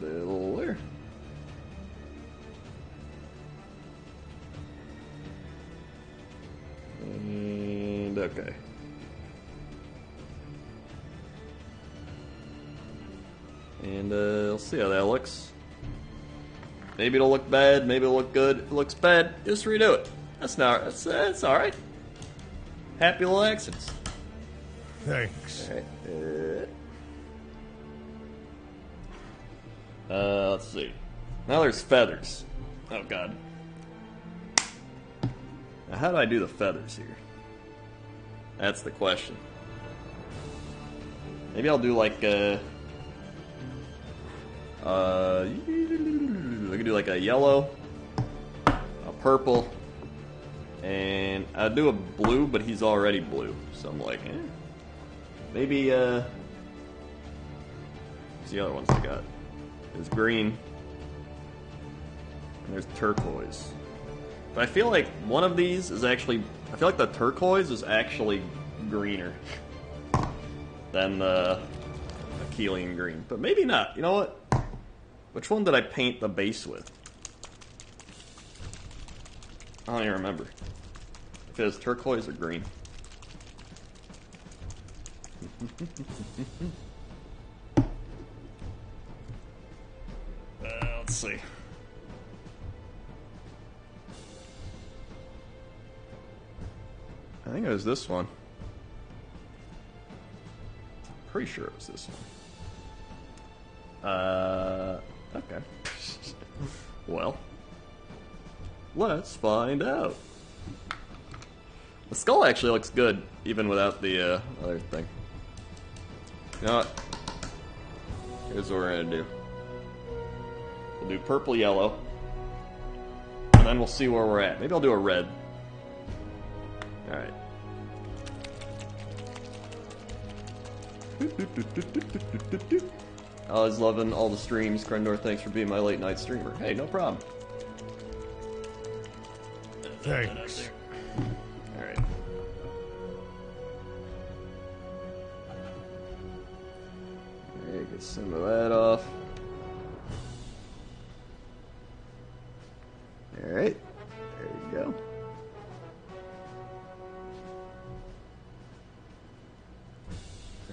Little there. And okay. And we'll see how that looks. Maybe it'll look bad, maybe it'll look good. If it looks bad, just redo it. That's alright. Happy little accidents. Thanks. Alright. Let's see. Now there's feathers. Oh god. Now how do I do the feathers here? That's the question. Maybe I'll do like I could do like a yellow, a purple, and I'd do a blue, but he's already blue. So I'm like, maybe, what's the other ones I got? There's green, and there's turquoise. But I feel like one of these is actually, I feel like the turquoise is actually greener than the Achillean green. But maybe not. You know what? Which one did I paint the base with? I don't even remember. If it was turquoise or green. Let's see. I think it was this one. Pretty sure it was this one. Okay. Well, let's find out. The skull actually looks good, even without the other thing. You know what? Here's what we're gonna do. We'll do purple, yellow, and then we'll see where we're at. Maybe I'll do a red. Alright. I was loving all the streams. Krendor, thanks for being my late night streamer. Hey, no problem. Thanks. Alright. There, get some of that off. Alright. There you go.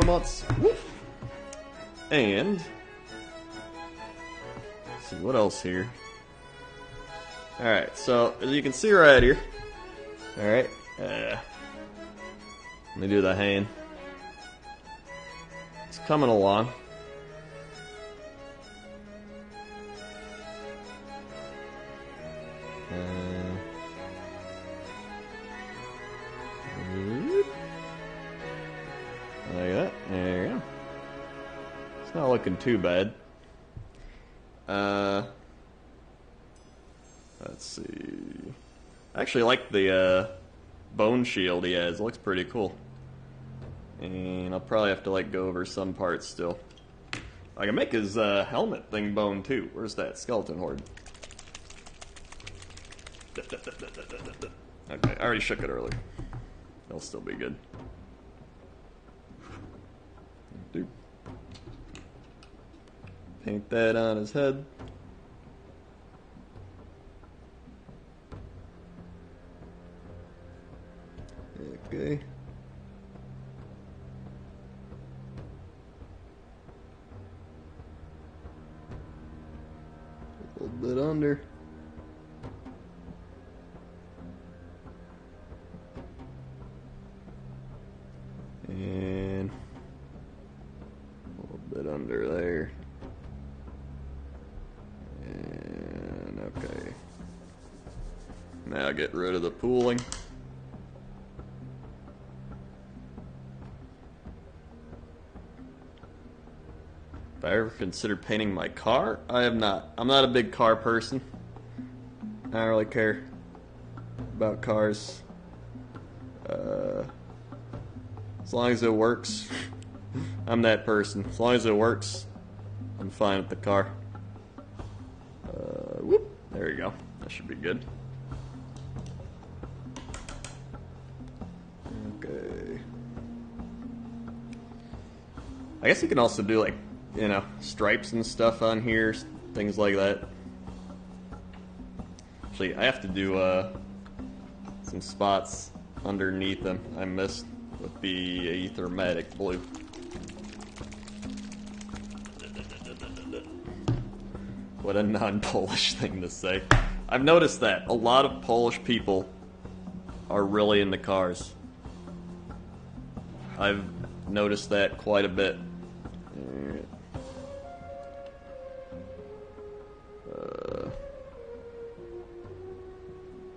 34 months. Woof. And let's see what else here. Alright, so as you can see right here. Alright. Let me do the hand. It's coming along. Like that. There you go. It's not looking too bad. Let's see. I actually like the bone shield he has. It looks pretty cool. And I'll probably have to like go over some parts still. I can make his helmet thing bone too. Where's that skeleton horde? Okay, I already shook it earlier. It'll still be good. Dude. Paint that on his head. Okay. A little bit under. under there. And okay. Now get rid of the pooling. Have I ever considered painting my car? I have not. I'm not a big car person. I don't really care about cars. As long as it works. I'm that person. As long as it works, I'm fine with the car. Whoop. There you go. That should be good. Okay. I guess you can also do, like, you know, stripes and stuff on here, things like that. Actually, I have to do some spots underneath them I missed with the aethermatic blue. What a non-Polish thing to say. I've noticed that a lot of Polish people are really into cars. I've noticed that quite a bit.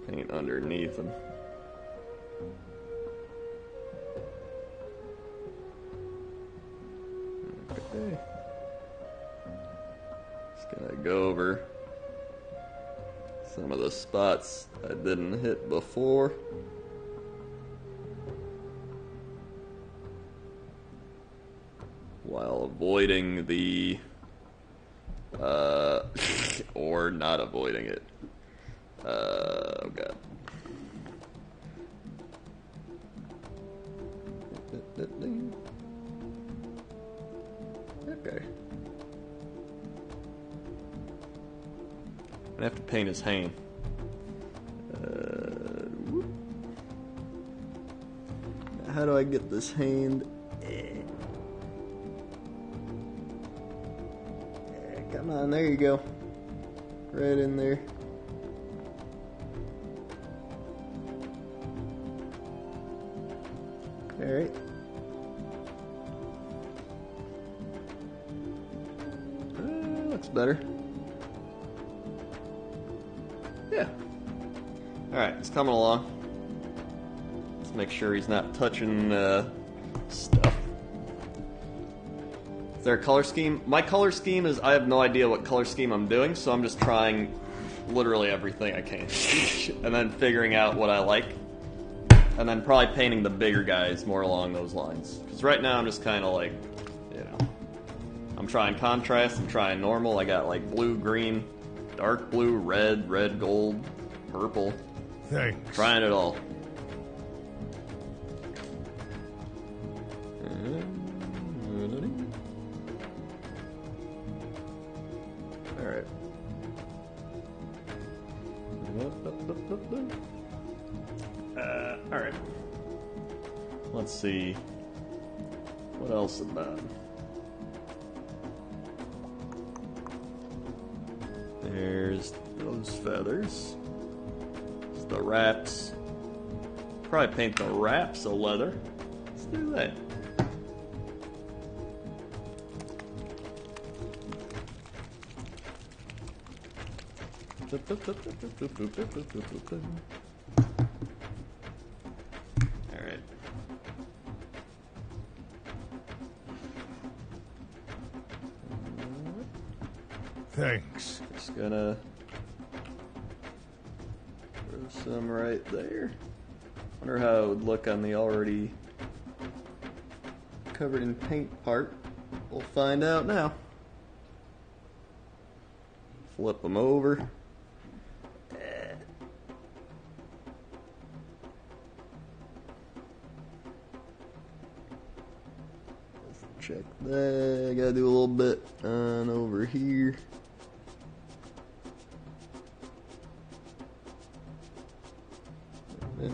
Paint underneath them. Okay. Just gonna go over some of the spots I didn't hit before. While avoiding the or not avoiding it. Oh god. Okay. I have to paint his hand. How do I get this hand? Come on, there you go. Right in there. Alright. Looks better. Yeah. Alright, it's coming along. Let's make sure he's not touching stuff. Is there a color scheme? My color scheme is, I have no idea what color scheme I'm doing, so I'm just trying literally everything I can. And then figuring out what I like. And then probably painting the bigger guys more along those lines. Because right now I'm just kind of like, you know, I'm trying contrast, I'm trying normal. I got like blue, green, dark blue, red, red, gold, purple. Thanks. Trying it all. Alright. Alright. Let's see. What else about? There's those feathers. There's the wraps. Probably paint the wraps of leather. Let's do that. Alright. Thanks. Just gonna throw some right there. Wonder how it would look on the already covered in paint part. We'll find out now. Flip them over. Check that. I gotta do a little bit on over here. I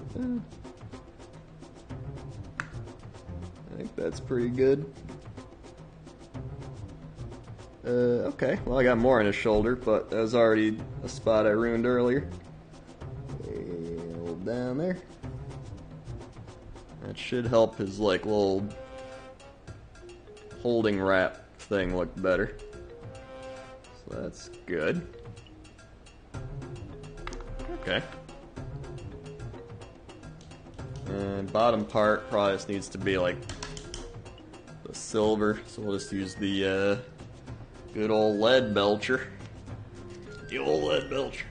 think that's pretty good. Okay, well I got more on his shoulder, but that was already a spot I ruined earlier. A little down there. That should help his like little holding wrap thing look better. So that's good. Okay. And bottom part probably just needs to be like the silver, so we'll just use the good old lead belcher. The old lead belcher.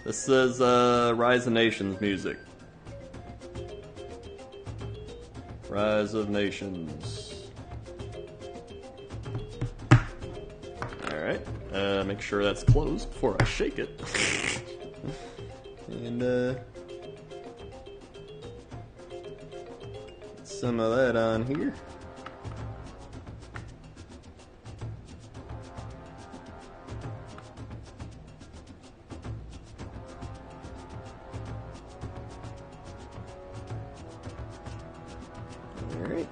This says Rise of Nations music. Rise of Nations. Alright, make sure that's closed before I shake it. And get some of that on here. Alright.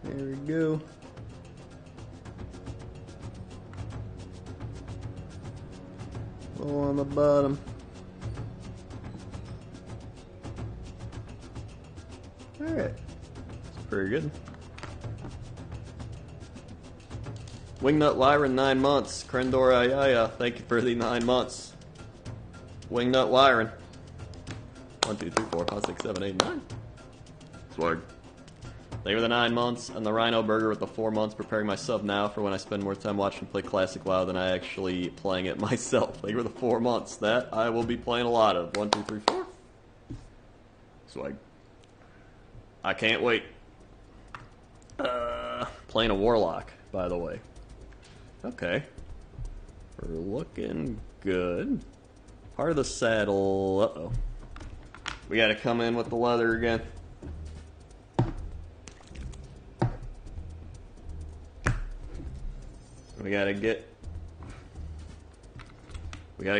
There we go. Low on the bottom. Alright. That's pretty good. Wingnut Lyran, 9 months. Krendor Ayaya, thank you for the 9 months. Wingnut Lyran. 1, 2, 3, 4, 5, 6, 7, 8, 9. Swag. Thank you for the 9 months, and the Rhino Burger with the 4 months. Preparing my sub now for when I spend more time watching play Classic WoW than I actually playing it myself. Thank you for the 4 months. That I will be playing a lot of. 1, 2, 3, 4. Swag. I can't wait. Playing a Warlock, by the way. Okay. We're looking good. Part of the saddle. Uh-oh. We gotta come in with the leather again. We gotta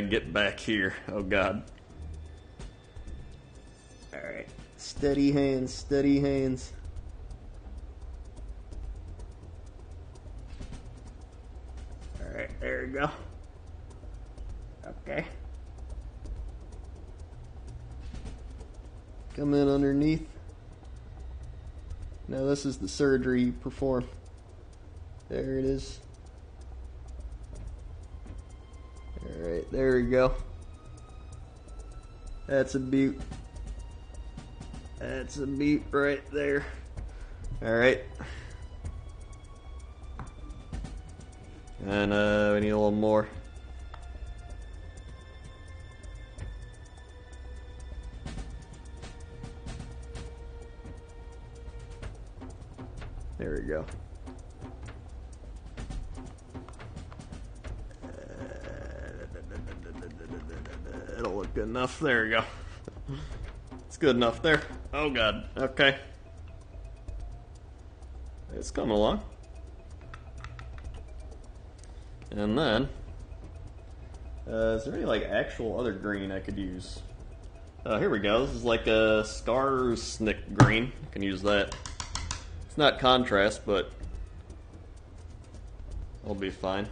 get back here. Oh god. Alright. Steady hands, steady hands. Alright, there we go. Okay. Come in underneath. Now this is the surgery you perform. There it is. Alright, there we go. That's a beaut. That's a beaut right there. Alright. And we need a little more. There we go. It'll look good enough. There we go. It's good enough there. Oh god. Okay. It's coming along. And then, is there any like actual other green I could use? Here we go. This is like a Skarsnik green. I can use that. It's not contrast, but it'll be fine.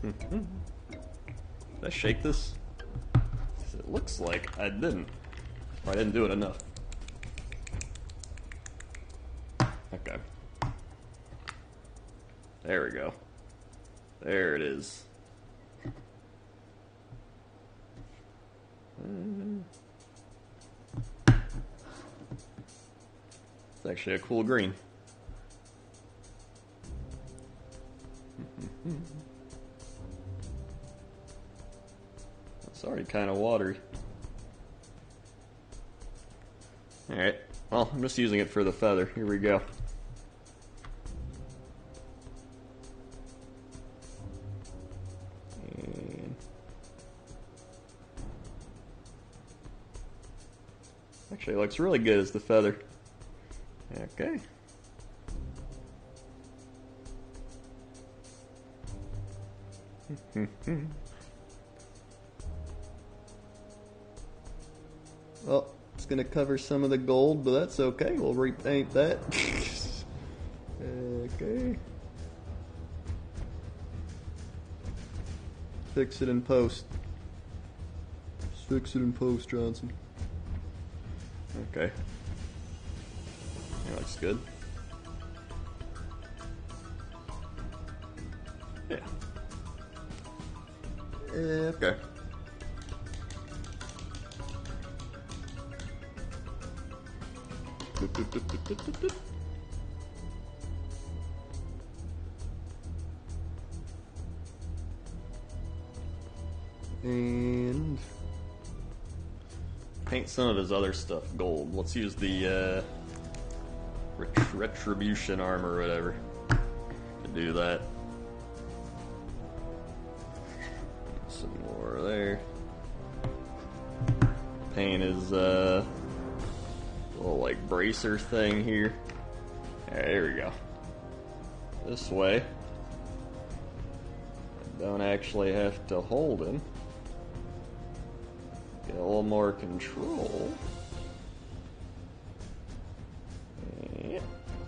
Did I shake this? It looks like I didn't. Or I didn't do it enough. Okay. There we go. There it is. It's actually a cool green. It's already kind of watery. Alright, well, I'm just using it for the feather. Here we go. And actually, it looks really good as the feather. Okay. Oh, it's gonna cover some of the gold, but that's okay. We'll repaint that. Okay. Fix it in post. Fix it in post, Johnson. Okay. That looks good. Yeah. Okay. And paint some of his other stuff gold. Let's use the retribution armor or whatever to do that. Some more there. Paint his little like bracer thing here. Alright, there we go. This way I don't actually have to hold him. Get a little more control.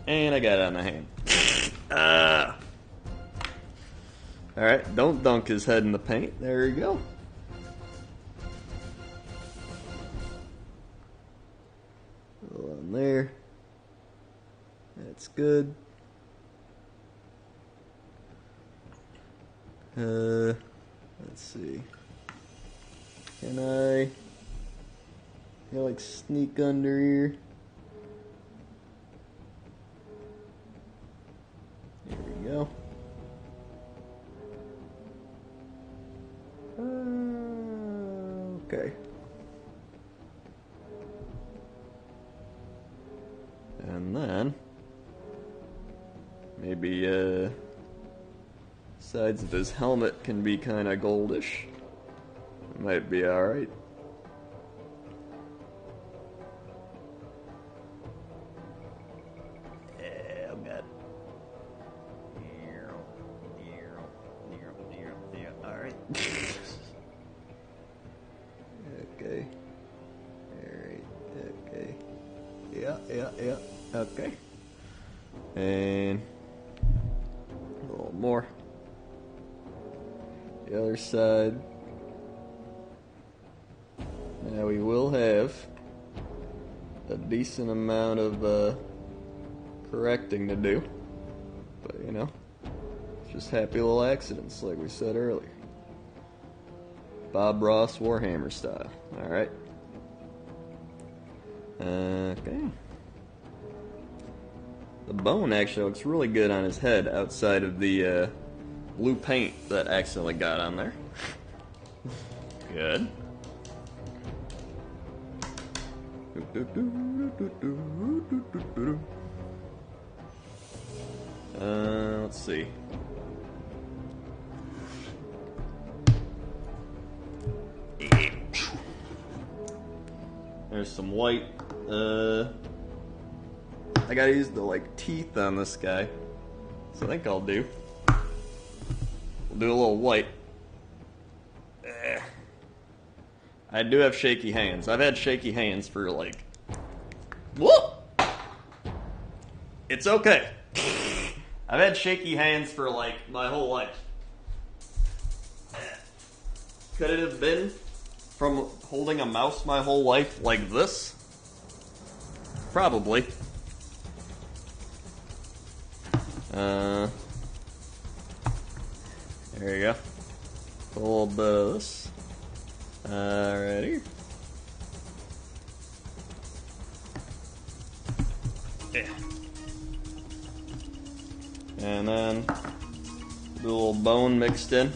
And I got it on the hand. Alright, don't dunk his head in the paint. There we go. A little on there. That's good. Let's see. Can I like sneak under here? There we go. Okay. And then maybe sides of his helmet can be kind of goldish. Might be alright. Yeah, I'm good. Alright. Okay. Alright, okay. Yeah. Okay. And a little more. The other side. Now we will have a decent amount of correcting to do, but you know, it's just happy little accidents like we said earlier. Bob Ross Warhammer style. Alright. Okay. The bone actually looks really good on his head outside of the blue paint that accidentally got on there. Good. Let's see. There's some white. I gotta use the like teeth on this guy, so I think I'll do. We'll do a little white. I do have shaky hands. I've had shaky hands for like... Whoop! It's okay. I've had shaky hands for like my whole life. Could it have been from holding a mouse my whole life like this? Probably. There you go. A little bit of this. Alrighty. Yeah. And then a little bone mixed in.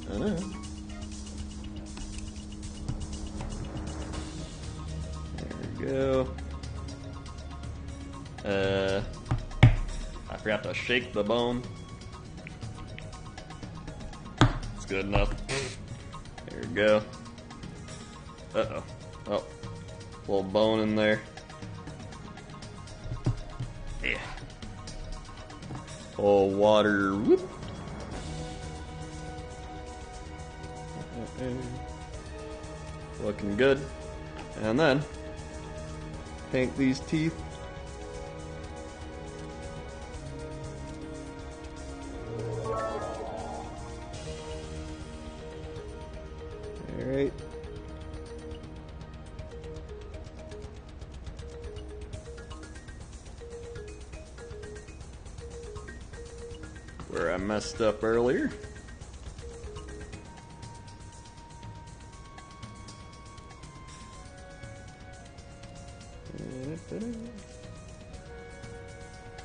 There we go. I forgot to shake the bone. It's good enough. There we go. Uh-oh. Oh. Little bone in there. Yeah. Oh, water. Whoop. Looking good. And then paint these teeth. Alright. Where I messed up earlier.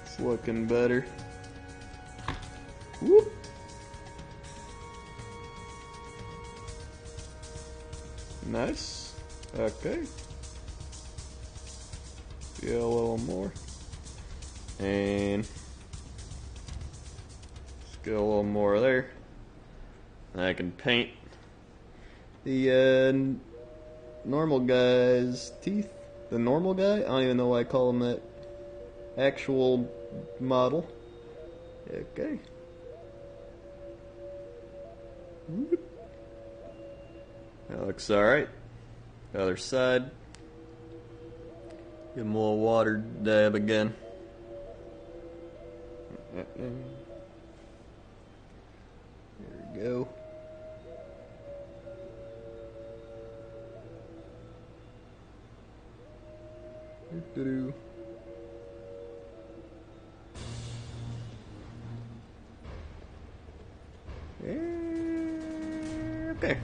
It's looking better. Whoop. Nice. Okay. Yeah, a little more. And let's get a little more there. And I can paint the normal guy's teeth. The normal guy? I don't even know why I call him that. Actual model. Okay. Whoop. That looks alright. The other side. Give him a little water dab again. There we go. Doo-doo. Okay.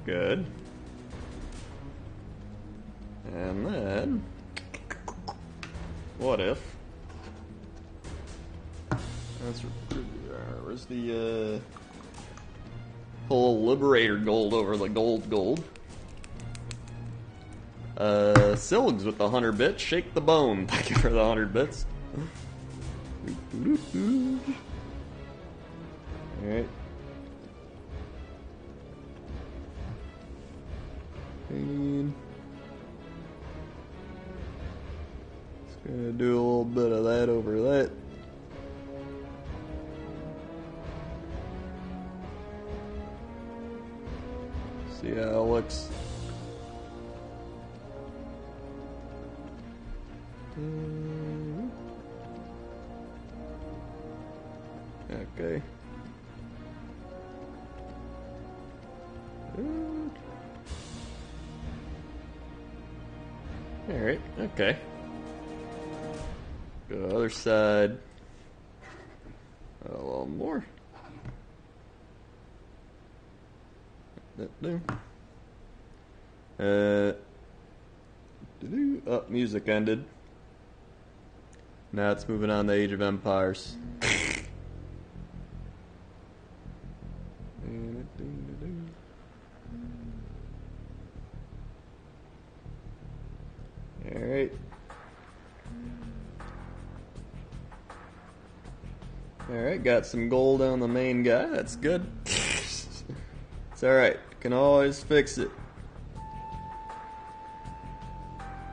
Good. And then, what if? Where's the whole Liberator gold over the gold? Silgs with the 100 bits. Shake the bone. Thank you for the 100 bits. Alright. And just gonna do a little bit of that over that. See how it looks. Okay. Alright, okay. Go to the other side. A little more. Oh, music ended. Now it's moving on to Age of Empires. Alright. Alright, got some gold on the main guy. That's good. It's alright. Can always fix it.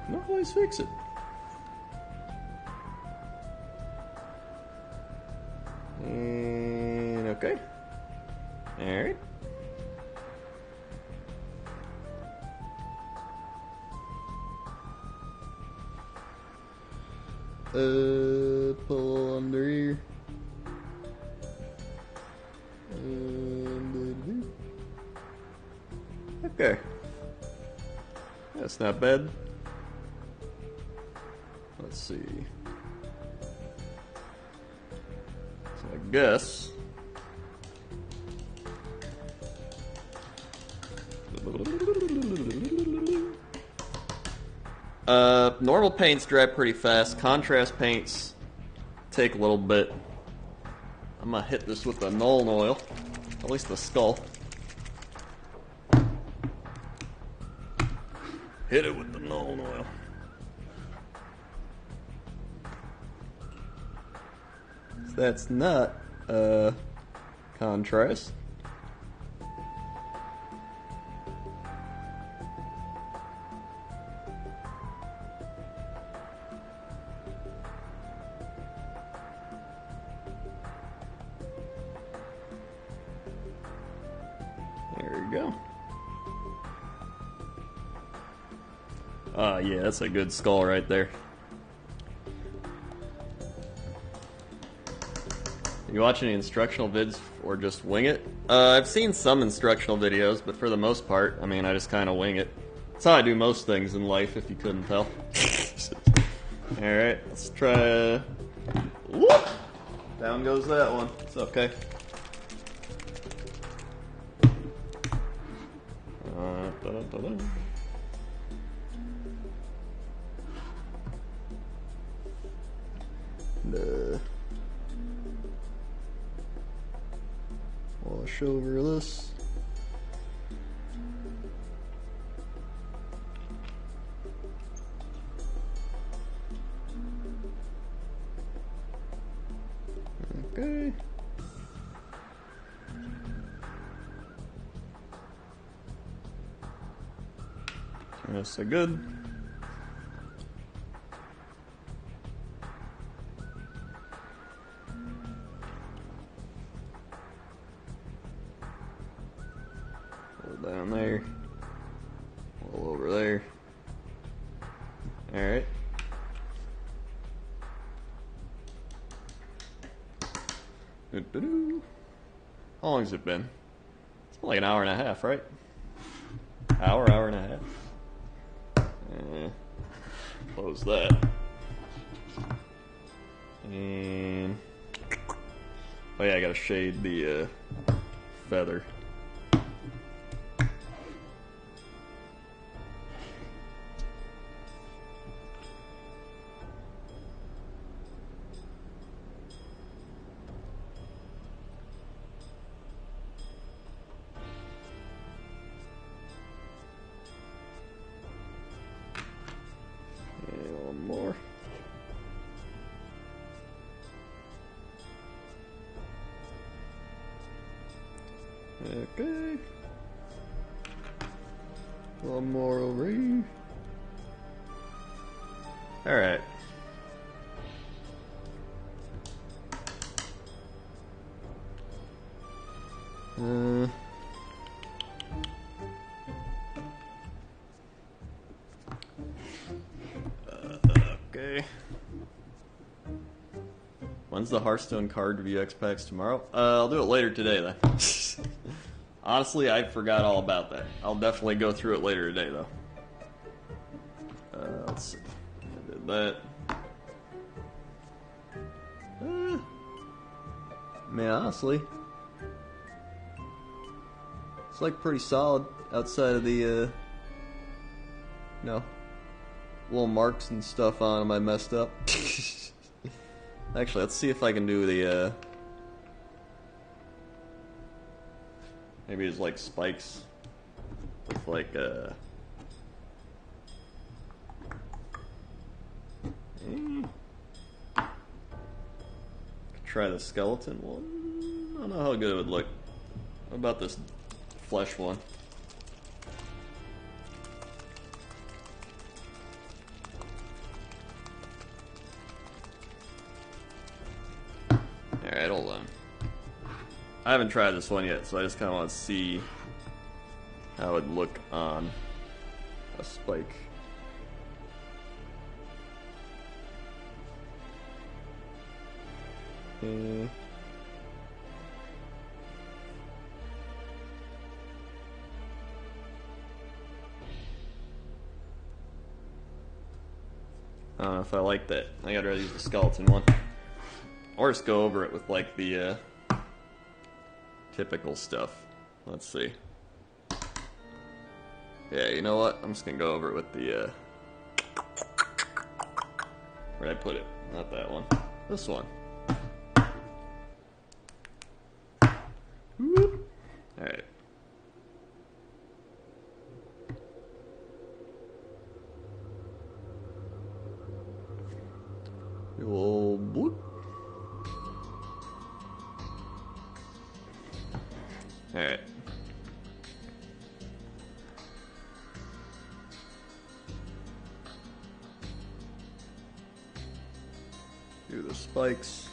Can always fix it. And okay. Alright. Pull under here. Okay. That's not bad. Let's see. So I guess. Normal paints dry pretty fast. Contrast paints take a little bit. I'm gonna hit this with the Nuln Oil. At least the skull. Hit it with the Nuln Oil. So that's not contrast. we go. Yeah, that's a good skull right there. You watch any instructional vids or just wing it? I've seen some instructional videos, but for the most part, I mean, I just kind of wing it. That's how I do most things in life, if you couldn't tell. Alright, let's try... Whoop! Down goes that one. It's okay. Da-da-da-da. Wash over this. Okay. That's so good. Down there, all over there. All right. How long has it been? It's been like an hour and a half, right? Hour and a half. Close that. And oh yeah, I gotta shade the feather. More. Okay. One more over here. Alright. Okay. When's the Hearthstone card review X packs tomorrow? I'll do it later today then. Honestly, I forgot all about that. I'll definitely go through it later today though. Let's see. I did that. Man, honestly, it's like pretty solid outside of the, you know, little marks and stuff on them I messed up. Actually, let's see if I can do the, maybe it's like spikes with like, try the skeleton one. I don't know how good it would look. What about this flesh one? Alright, hold on. I haven't tried this one yet, so I just kind of want to see how it would look on a spike. I don't know if I like that. I gotta use the skeleton one. Or just go over it with like the typical stuff. Let's see. Yeah, you know what? I'm just gonna go over it with the where'd I put it? Not that one. This one. Alright. Little bloop. Alright. Do the spikes.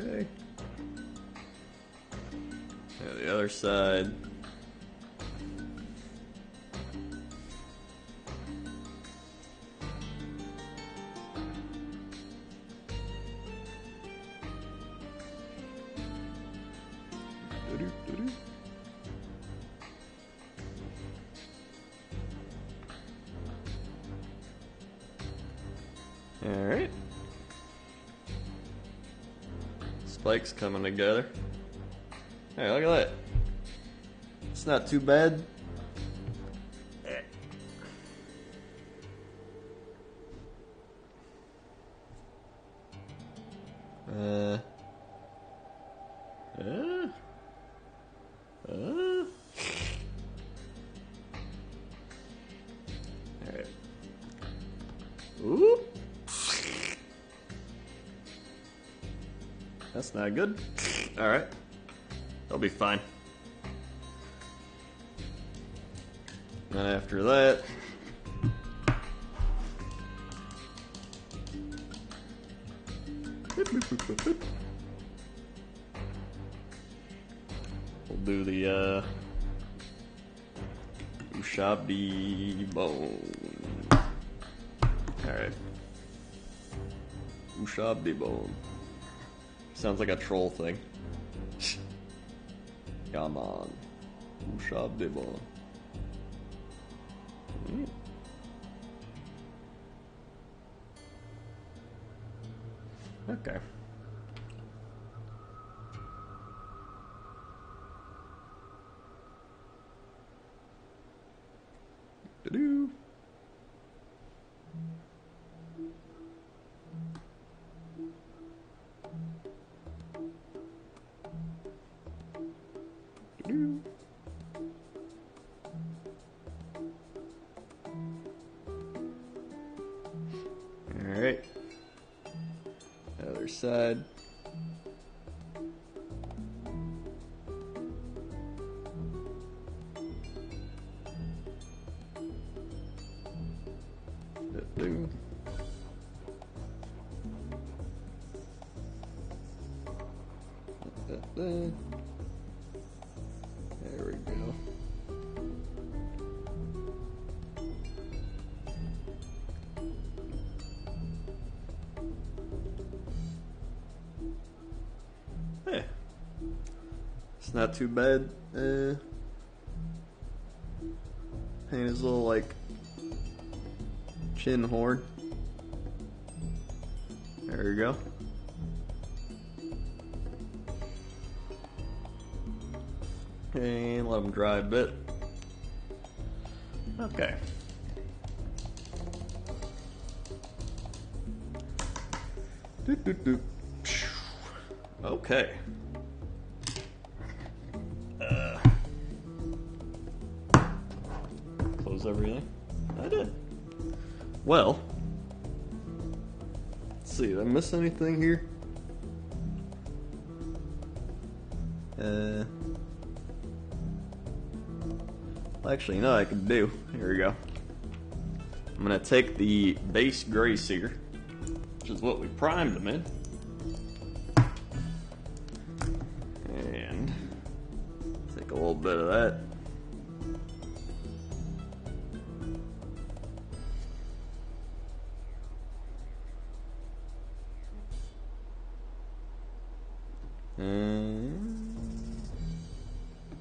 Okay. Yeah, the other side. Doo-doo-doo-doo. Alright. Spikes coming together. Hey, look at that. It's not too bad. Uh. Alright. Ooh. That's not good. Alright. They'll be fine. And after that, we'll do the Ushabi bone. Alright. Ushabi bone. Sounds like a troll thing. Come on. Ushabi bone. Okay. Do-do. Do-do. Alright. Other side. Do. There we go. Hey, it's not too bad. Paint his little like chin horn. There we go. And let them dry a bit. Okay. Doot, doot, doot. Okay. Close everything. I did. Well, let's see. Did I miss anything here? Actually, you know what I can do? Here we go. I'm gonna take the base gray sear, which is what we primed them in, and take a little bit of that.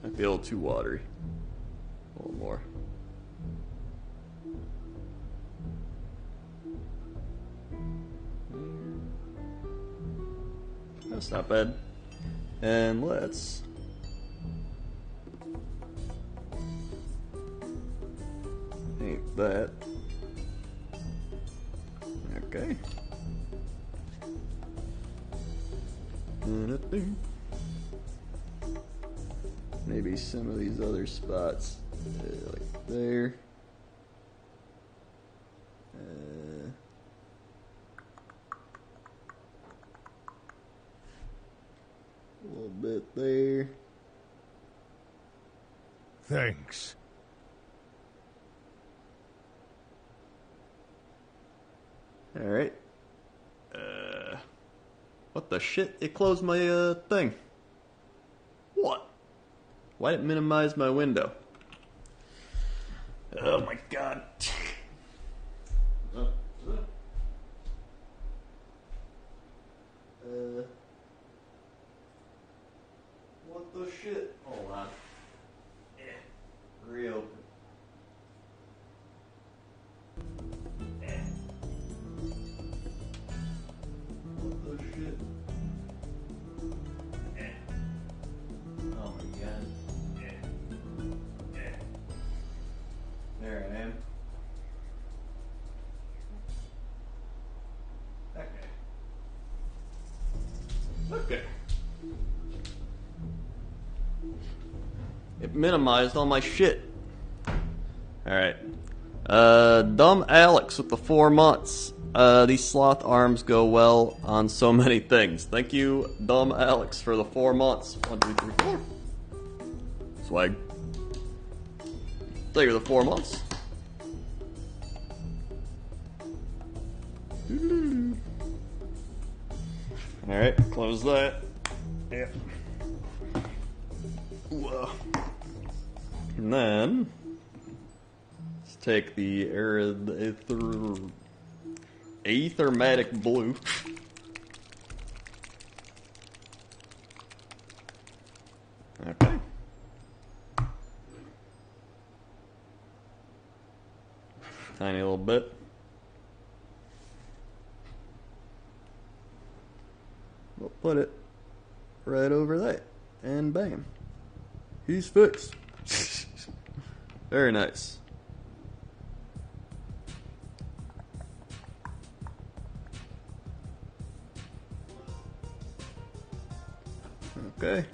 Might be a little too watery. A little more. That's not bad. And let's paint that. Okay. Maybe some of these other spots, like there. A little bit there. Thanks. All right. What the shit? It closed my thing. What? Why did it minimize my window? Oh my god. What the shit? Hold on. Reopen. What the shit? Oh my god. There I am. Okay. Okay. It minimized all my shit. Alright. Dumb Alex with the 4 months. These sloth arms go well on so many things. Thank you, Dumb Alex, for the 4 months. 1, 2, 3, 4. Swag. Thank you for the 4 months. Alright, close that. Yep. Whoa. And then let's take the Aethermatic blue. Okay. Tiny little bit. We'll put it right over there. And bam. He's fixed. Very nice. Okay.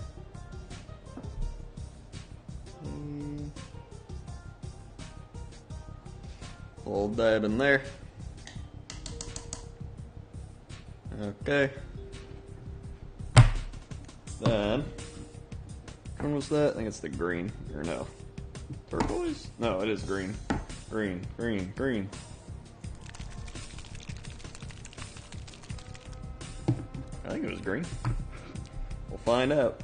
Hold that in there. Okay. Then, when was that? I think it's the green. Or no. Turquoise? No, it is green. Green, green, green. I think it was green. We'll find out.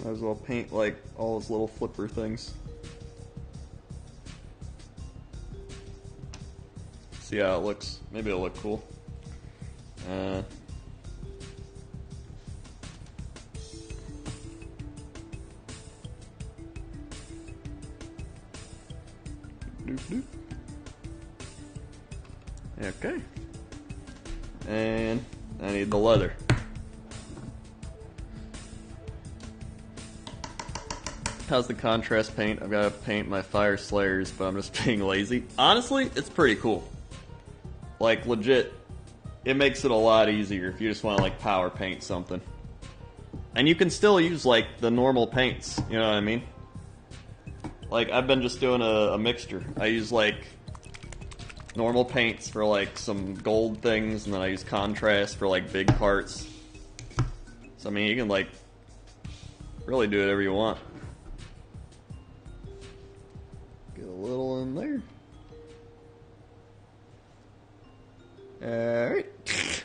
Might as well paint like all those little flipper things. See how it looks. Maybe it'll look cool. Okay. And I need the leather. How's the contrast paint? I've got to paint my fire slayers, but I'm just being lazy. Honestly, it's pretty cool. Like, legit, it makes it a lot easier if you just want to, like, power paint something. And you can still use, like, the normal paints, you know what I mean? Like, I've been just doing a mixture. I use, like, normal paints for, like, some gold things, and then I use contrast for, like, big parts. So, I mean, you can, like, really do whatever you want. Get a little in there. Alright. Get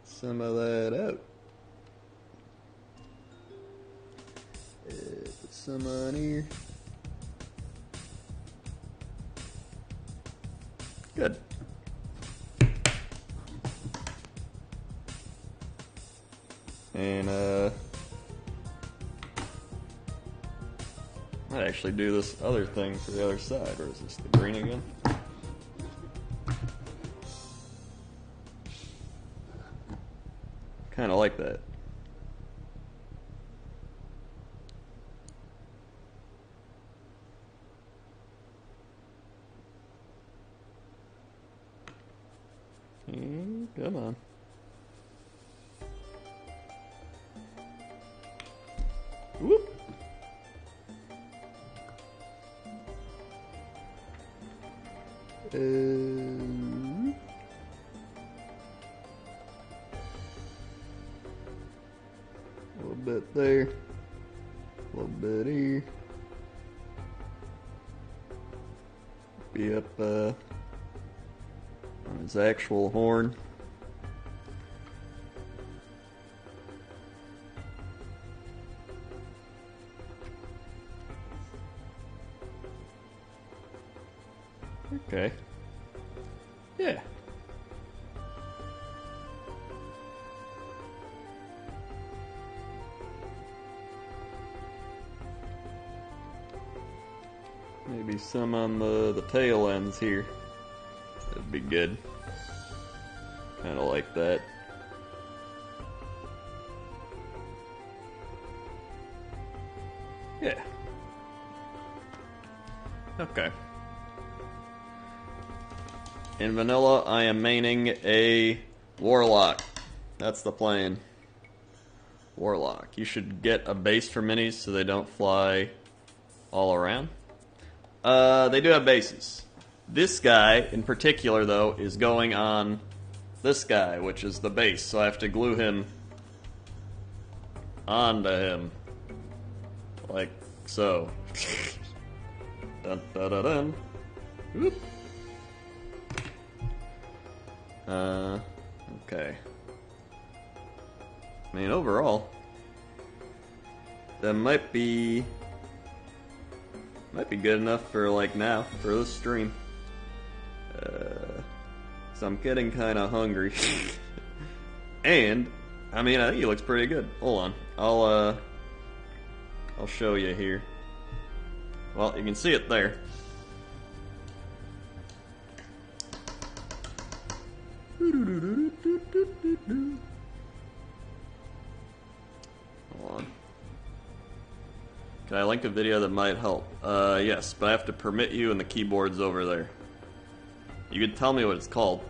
some of that out. Put some on here. Good. And might actually do this other thing for the other side, or is this the green again? Kinda like that. Come on. there. A little bit here. Be up on his actual horn. Okay. Yeah. Maybe some on the tail ends here. That'd be good. Kinda like that. Yeah. Okay. In vanilla, I am maining a Warlock. That's the plan. Warlock. You should get a base for minis so they don't fly all around. They do have bases. This guy, in particular, though, is going on this guy, which is the base, so I have to glue him onto him. Like so. Dun dun dun dun. Whoop. Okay. I mean, overall, that might be good enough for, like, now, for this stream. So I'm getting kind of hungry. And, I mean, I think he looks pretty good. Hold on. I'll show you here. Well, you can see it there. Hold on. Can I link a video that might help? Yes, but I have to permit you and the keyboard's over there. You could tell me what it's called.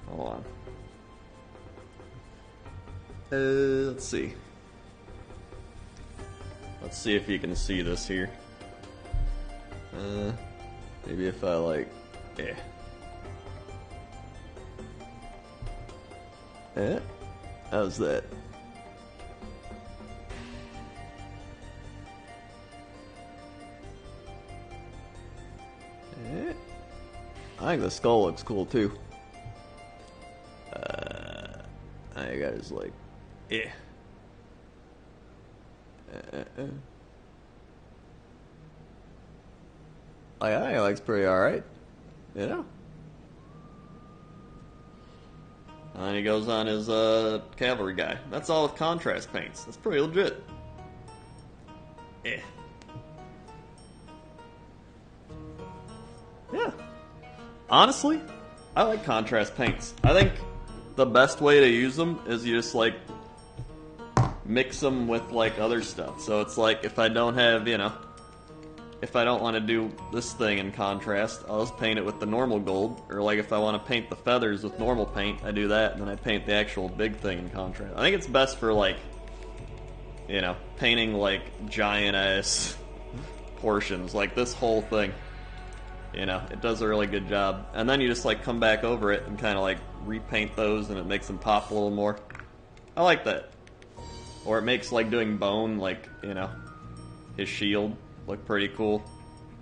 Hold on. Let's see. Let's see if you can see this here. Maybe if I like... Yeah. Eh? How's that? Eh? I think the skull looks cool too. I guys like... Yeah. I think it looks pretty alright. You know? And then he goes on his cavalry guy. That's all with contrast paints. That's pretty legit. Yeah. Yeah. Honestly, I like contrast paints. I think the best way to use them is you just, like, mix them with, like, other stuff. So it's like, if I don't have, you know, if I don't want to do this thing in contrast, I'll just paint it with the normal gold. Or, like, if I want to paint the feathers with normal paint, I do that, and then I paint the actual big thing in contrast. I think it's best for, like, you know, painting, like, giant-ass portions, like this whole thing. You know, it does a really good job. And then you just, like, come back over it and kind of, like, repaint those, and it makes them pop a little more. I like that. Or it makes, like, doing bone, like, you know, his shield look pretty cool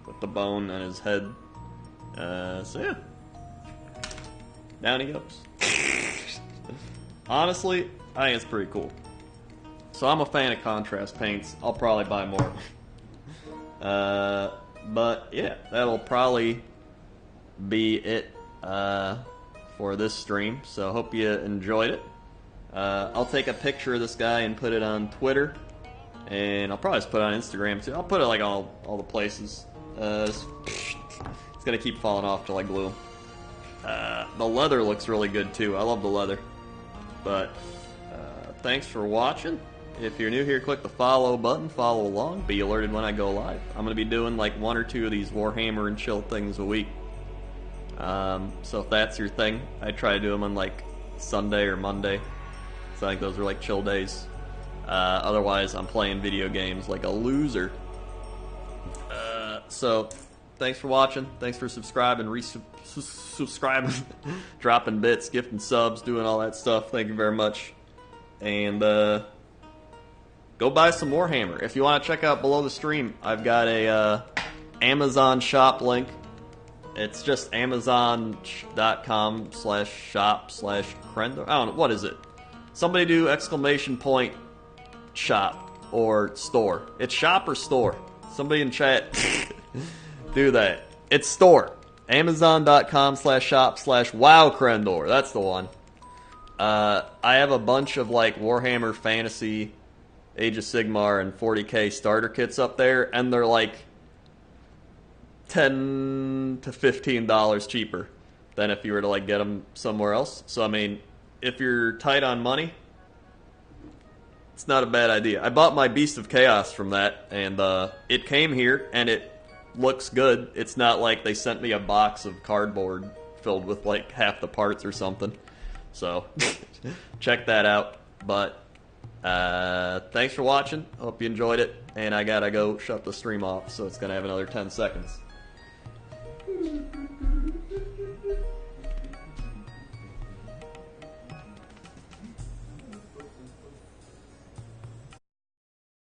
with the bone and his head. So yeah, down he goes. Honestly, I think it's pretty cool. So I'm a fan of contrast paints. I'll probably buy more. But yeah, that'll probably be it for this stream. So hope you enjoyed it. I'll take a picture of this guy and put it on Twitter. And I'll probably just put it on Instagram too. I'll put it like all the places. It's gonna keep falling off till I glue them. The leather looks really good too. I love the leather. But thanks for watching. If you're new here, click the follow button. Follow along. Be alerted when I go live. I'm gonna be doing like 1 or 2 of these Warhammer and chill things a week. So if that's your thing, I try to do them on like Sunday or Monday. So I think those are like chill days. Otherwise, I'm playing video games like a loser. So, thanks for watching. Thanks for subscribing, subscribing, dropping bits, gifting subs, doing all that stuff. Thank you very much. and go buy some Warhammer. If you want to check out below the stream, I've got a Amazon shop link. It's just amazon.com/shop/Krendor. I don't know, what is it? Somebody do ! Shop or store. It's shop or store. Somebody in chat do that. It's store. Amazon.com/shop/WowKrendor. That's the one. I have a bunch of like Warhammer Fantasy, Age of Sigmar, and 40k starter kits up there, and they're like $10 to $15 cheaper than if you were to like get them somewhere else. So I mean, if you're tight on money, it's not a bad idea. I bought my Beast of Chaos from that, and it came here, and it looks good. It's not like they sent me a box of cardboard filled with like half the parts or something. So check that out. But thanks for watching. Hope you enjoyed it, and I gotta go shut the stream off, so it's gonna have another 10 seconds.